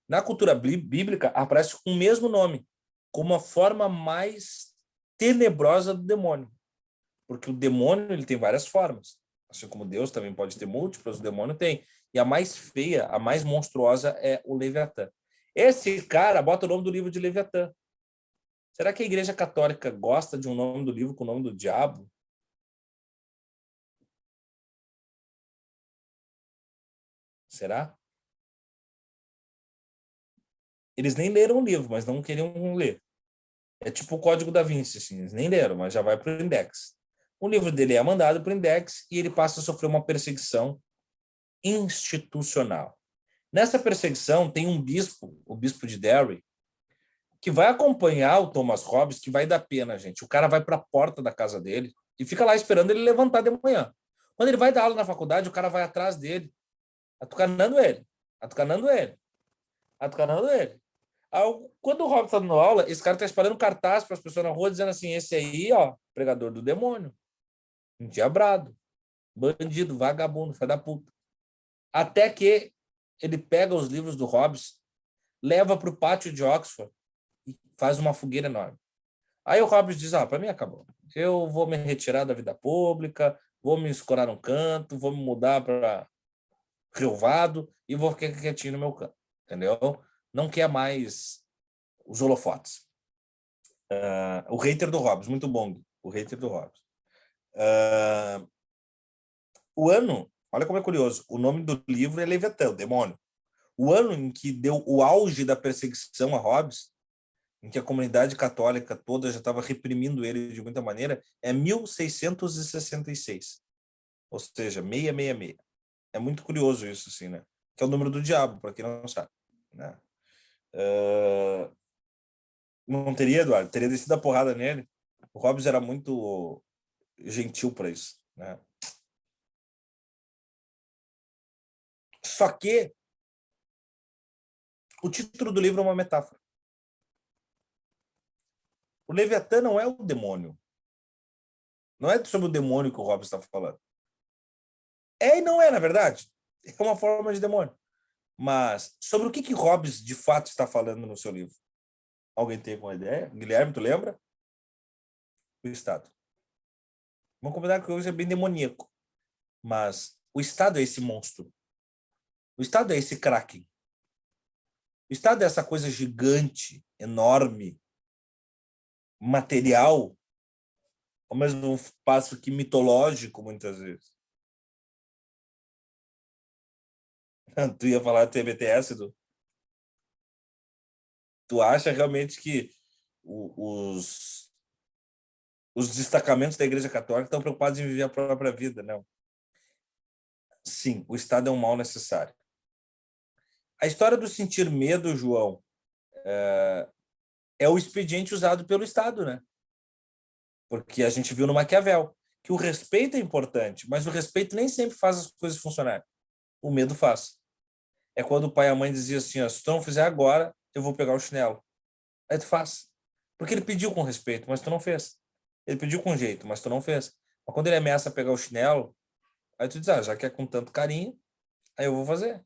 Na cultura bíblica, aparece com o mesmo nome, como a forma mais tenebrosa do demônio. Porque o demônio ele tem várias formas. Assim como Deus também pode ter múltiplas, o demônio tem. E a mais feia, a mais monstruosa é o Leviatã. Esse cara bota o nome do livro de Leviatã. Será que a Igreja Católica gosta de um nome do livro com o nome do diabo? Será? Eles nem leram o livro, mas não queriam ler. É tipo o Código da Vinci, assim, eles nem leram, mas já vai para o Index. O livro dele é mandado para o Index e ele passa a sofrer uma perseguição institucional. Nessa perseguição tem um bispo, o bispo de Derry, que vai acompanhar o Thomas Hobbes, que vai dar pena, gente. O cara vai para a porta da casa dele e fica lá esperando ele levantar de manhã. Quando ele vai dar aula na faculdade, o cara vai atrás dele, atucanando ele, atucanando ele, atucanando ele. Quando o Hobbes está dando aula, esse cara está espalhando cartaz para as pessoas na rua, dizendo assim, esse aí, ó, pregador do demônio, endiabrado, bandido, vagabundo, filho da puta. Até que ele pega os livros do Hobbes, leva para o pátio de Oxford e faz uma fogueira enorme. Aí o Hobbes diz, para mim acabou. Eu vou me retirar da vida pública, vou me escorar num canto, vou me mudar para Relvado e vou ficar quietinho no meu canto, entendeu? Não quer mais os holofotes. O hater do Hobbes, muito bom, o hater do Hobbes. O ano, olha como é curioso, o nome do livro é Leviatã, o demônio. O ano em que deu o auge da perseguição a Hobbes, em que a comunidade católica toda já estava reprimindo ele de muita maneira, é 1666. Ou seja, 666. É muito curioso isso, assim, né? Que é o número do diabo, para quem não sabe. Né? Não teria, Eduardo? Teria descido a porrada nele. O Hobbes era muito gentil para isso. Né? Só que o título do livro é uma metáfora. O Leviatã não é o demônio. Não é sobre o demônio que o Hobbes está falando. É e não é, na verdade. É uma forma de demônio. Mas sobre o que Hobbes de fato está falando no seu livro? Alguém tem alguma ideia? Guilherme, tu lembra? O Estado. Vamos combinar que hoje é bem demoníaco. Mas o Estado é esse monstro. O Estado é esse Kraken. O Estado é essa coisa gigante, enorme, material, ao mesmo passo que mitológico, muitas vezes. Tu ia falar do TBTS, tu acha realmente que os destacamentos da Igreja Católica estão preocupados em viver a própria vida? Não. Sim, o Estado é um mal necessário. A história do sentir medo, João, é o expediente usado pelo Estado, né? Porque a gente viu no Maquiavel que o respeito é importante, mas o respeito nem sempre faz as coisas funcionarem. O medo faz. É quando o pai e a mãe diziam assim, ó, se tu não fizer agora, eu vou pegar o chinelo. Aí tu faz. Porque ele pediu com respeito, mas tu não fez. Ele pediu com jeito, mas tu não fez. Mas quando ele ameaça pegar o chinelo, aí tu diz, já que é com tanto carinho, aí eu vou fazer.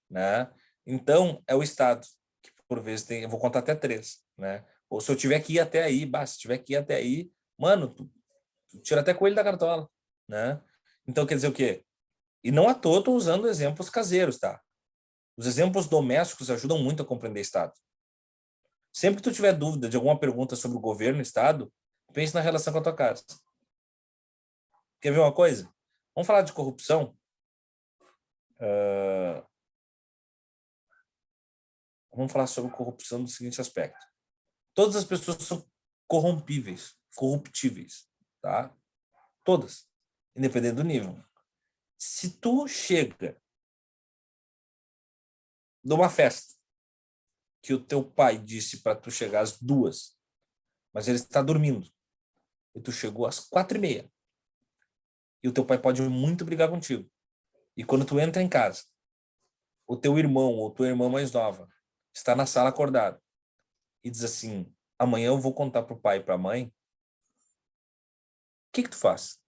Né? Então, é o Estado, que por vezes tem, eu vou contar até 3. Né? Ou se eu tiver que ir até aí, se tiver que ir até aí, mano, tu tira até coelho da cartola. Né? Então, quer dizer o quê? E não à toa tô usando exemplos caseiros, tá? Os exemplos domésticos ajudam muito a compreender Estado. Sempre que tu tiver dúvida de alguma pergunta sobre o governo e Estado, pense na relação com a tua casa. Quer ver uma coisa? Vamos falar de corrupção? Vamos falar sobre corrupção do seguinte aspecto. Todas as pessoas são corrompíveis, corruptíveis, tá? Todas, independente do nível. Se tu chega numa festa que o teu pai disse para tu chegar às 2, mas ele está dormindo, e tu chegou às 4:30, e o teu pai pode muito brigar contigo. E quando tu entra em casa, o teu irmão ou tua irmã mais nova está na sala acordado e diz assim: amanhã eu vou contar pro pai e pra mãe. O que tu faz?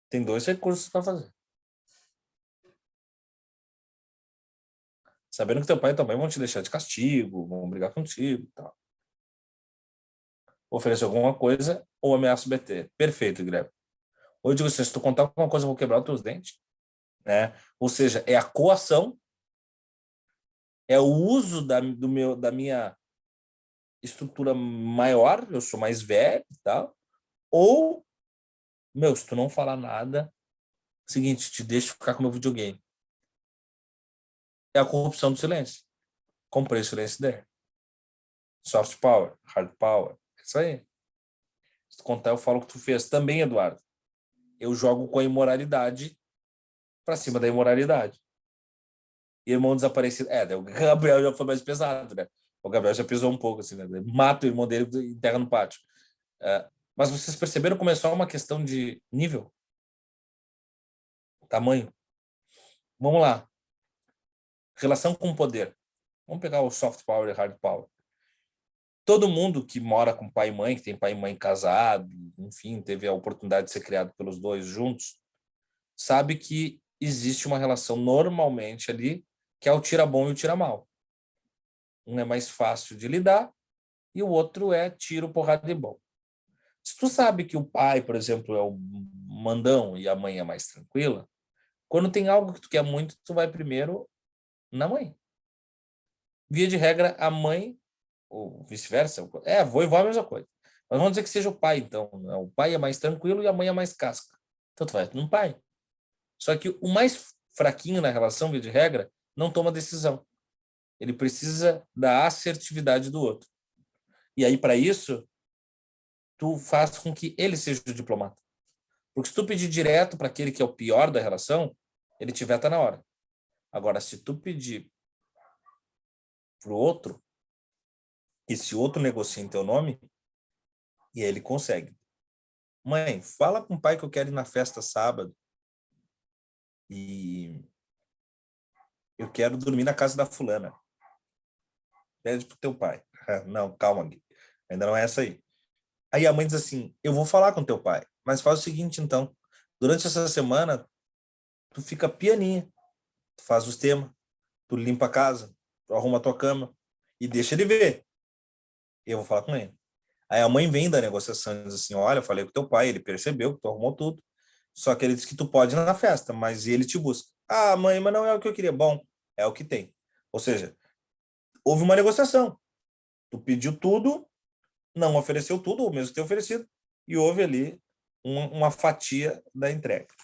Tem 2 recursos para fazer. Sabendo que teu pai e tua mãe vão te deixar de castigo, vão brigar contigo e tal. Oferecer alguma coisa ou ameaça o BT. Perfeito, Guilherme. Ou eu digo assim, se tu contar alguma coisa, eu vou quebrar os teus dentes. Né? Ou seja, é a coação, é o uso da minha estrutura maior, eu sou mais velho e tal, ou, se tu não falar nada, seguinte, te deixo ficar com meu videogame. É a corrupção do silêncio. Comprei o silêncio dele. Soft power, hard power, é isso aí. Se tu contar, eu falo o que tu fez também, Eduardo. Eu jogo com a imoralidade pra cima da imoralidade. Irmão desaparecido. Daí o Gabriel já foi mais pesado, né? O Gabriel já pesou um pouco, assim, né? Mata o irmão dele e enterra no pátio. Mas vocês perceberam como é só uma questão de nível? Tamanho? Vamos lá. Relação com poder. Vamos pegar o soft power e hard power. Todo mundo que mora com pai e mãe, que tem pai e mãe casado, enfim, teve a oportunidade de ser criado pelos dois juntos, sabe que existe uma relação normalmente ali, que é o tira bom e o tira mal. Um é mais fácil de lidar e o outro é tiro, porrada e bom. Se tu sabe que o pai, por exemplo, é o mandão e a mãe é mais tranquila, quando tem algo que tu quer muito, tu vai primeiro na mãe. Via de regra, a mãe, ou vice-versa, avô e vó é a mesma coisa. Mas vamos dizer que seja o pai, então. Né? O pai é mais tranquilo e a mãe é mais casca. Então tu vai no pai. Só que o mais fraquinho na relação, via de regra, não toma decisão. Ele precisa da assertividade do outro. E aí, para isso, tu faz com que ele seja o diplomata. Porque se tu pedir direto para aquele que é o pior da relação, ele te veta na hora. Agora, se tu pedir pro outro, e se o outro negocia em teu nome, e aí ele consegue. Mãe, fala com o pai que eu quero ir na festa sábado e eu quero dormir na casa da fulana. Pede pro teu pai. Não, calma, Gui. Ainda não é essa aí. Aí a mãe diz assim, eu vou falar com teu pai, mas faz o seguinte, então. Durante essa semana, tu fica pianinha. Tu faz os temas, tu limpa a casa, tu arruma a tua cama e deixa ele ver. Eu vou falar com ele. Aí a mãe vem da negociação e diz assim, olha, eu falei com teu pai, ele percebeu que tu arrumou tudo, só que ele disse que tu pode ir na festa, mas ele te busca. Ah, mãe, mas não é o que eu queria. Bom, é o que tem. Ou seja, houve uma negociação. Tu pediu tudo, não ofereceu tudo, ou mesmo ter oferecido, e houve ali uma fatia da entrega.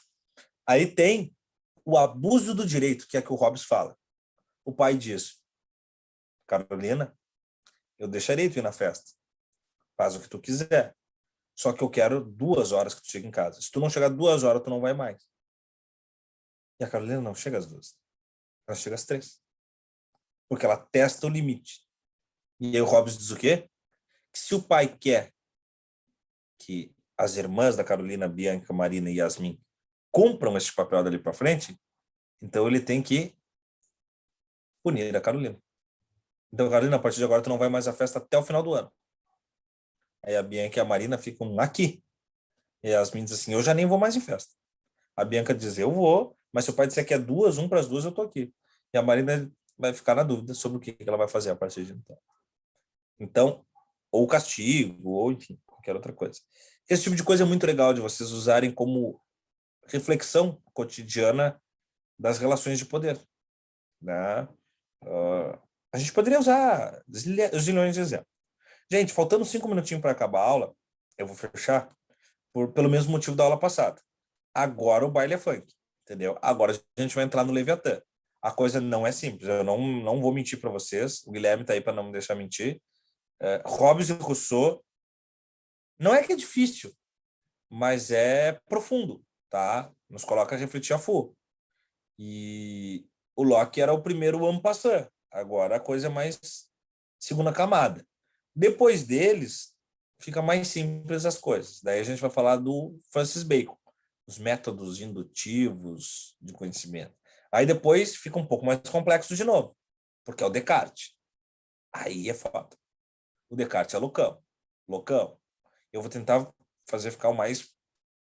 Aí tem o abuso do direito, que é que o Hobbes fala. O pai diz, Carolina, eu deixarei tu ir na festa. Faz o que tu quiser. Só que eu quero 2 horas que tu chegue em casa. Se tu não chegar 2 horas, tu não vai mais. E a Carolina não chega às 2. Ela chega às 3. Porque ela testa o limite. E aí o Hobbes diz o quê? Que se o pai quer que as irmãs da Carolina, Bianca, Marina e Yasmin cumpram esse papel dali para frente, então ele tem que punir a Carolina. Então, Carolina, a partir de agora tu não vai mais à festa até o final do ano. Aí a Bianca e a Marina ficam aqui. E a Yasmin diz assim, eu já nem vou mais em festa. A Bianca diz, eu vou, mas se o pai disser que é 2, 1 para as 2, eu tô aqui. E a Marina vai ficar na dúvida sobre o que ela vai fazer a partir de então. Então, ou castigo, ou enfim, qualquer outra coisa. Esse tipo de coisa é muito legal de vocês usarem como reflexão cotidiana das relações de poder. Né? A gente poderia usar zilhões de exemplos. Gente, faltando 5 minutinhos para acabar a aula, eu vou fechar pelo mesmo motivo da aula passada. Agora o baile é funk, entendeu? Agora a gente vai entrar no Leviatã. A coisa não é simples, eu não vou mentir para vocês, o Guilherme está aí para não me deixar mentir. Hobbes e Rousseau, não é que é difícil, mas é profundo, tá? Nos coloca a refletir a full. E o Locke era o primeiro en passant. Agora a coisa é mais segunda camada. Depois deles, fica mais simples as coisas. Daí a gente vai falar do Francis Bacon, os métodos indutivos de conhecimento. Aí depois fica um pouco mais complexo de novo, porque é o Descartes. Aí é foda. O Descartes é loucão. Loucão. Eu vou tentar fazer ficar o mais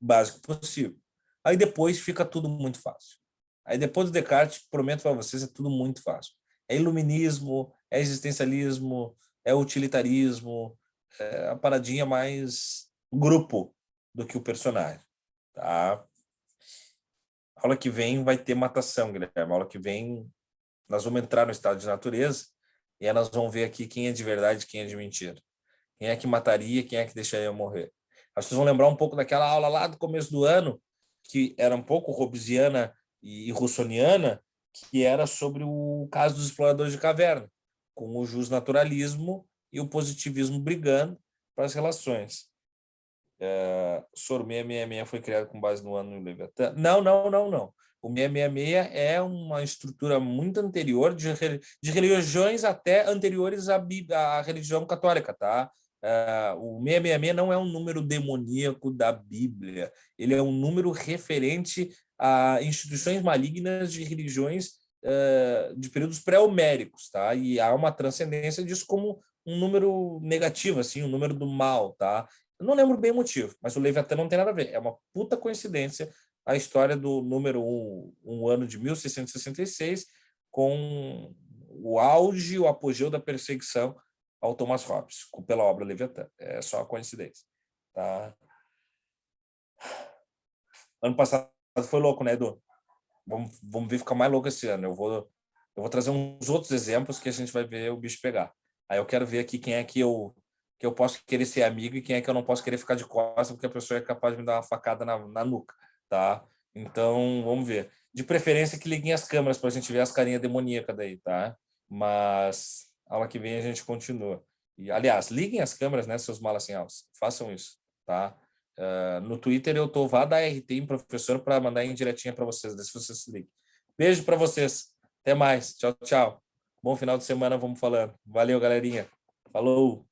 básico possível. Aí depois fica tudo muito fácil. Aí depois do Descartes, prometo para vocês, é tudo muito fácil. É iluminismo, é existencialismo, é utilitarismo, é a paradinha mais grupo do que o personagem. Tá? A aula que vem vai ter matação, Guilherme. A aula que vem nós vamos entrar no estado de natureza e aí nós vamos ver aqui quem é de verdade e quem é de mentira. Quem é que mataria, quem é que deixaria morrer. Acho que vocês vão lembrar um pouco daquela aula lá do começo do ano, que era um pouco hobbesiana e russoniana, que era sobre o caso dos exploradores de caverna, com o justnaturalismo e o positivismo brigando para as relações. Soro 666 foi criado com base no ano do Leviatã. Não. O 666 é uma estrutura muito anterior de religiões até anteriores à religião católica, tá? O 666 não é um número demoníaco da Bíblia, ele é um número referente a instituições malignas de religiões de períodos pré-homéricos, tá? E há uma transcendência disso como um número negativo, assim, um número do mal, tá? Eu não lembro bem o motivo, mas o Leviatã não tem nada a ver. É uma puta coincidência a história do número um ano de 1666 com o auge, o apogeu da perseguição ao Thomas Hobbes, pela obra Leviatã. É só a coincidência. Tá? Ano passado foi louco, né, Edu? Vamos ver ficar mais louco esse ano. Eu vou trazer uns outros exemplos que a gente vai ver o bicho pegar. Aí eu quero ver aqui quem é que eu posso querer ser amigo e quem é que eu não posso querer ficar de costas porque a pessoa é capaz de me dar uma facada na nuca, tá? Então, vamos ver. De preferência que liguem as câmeras para a gente ver as carinhas demoníacas daí, tá? Mas aula que vem a gente continua. E, aliás, liguem as câmeras, né, seus malas sem alça. Façam isso, tá? No Twitter eu tô vá da RT em professor para mandar em direitinha para vocês, se vocês se liguem. Beijo para vocês. Até mais. Tchau, tchau. Bom final de semana, vamos falando. Valeu, galerinha. Falou.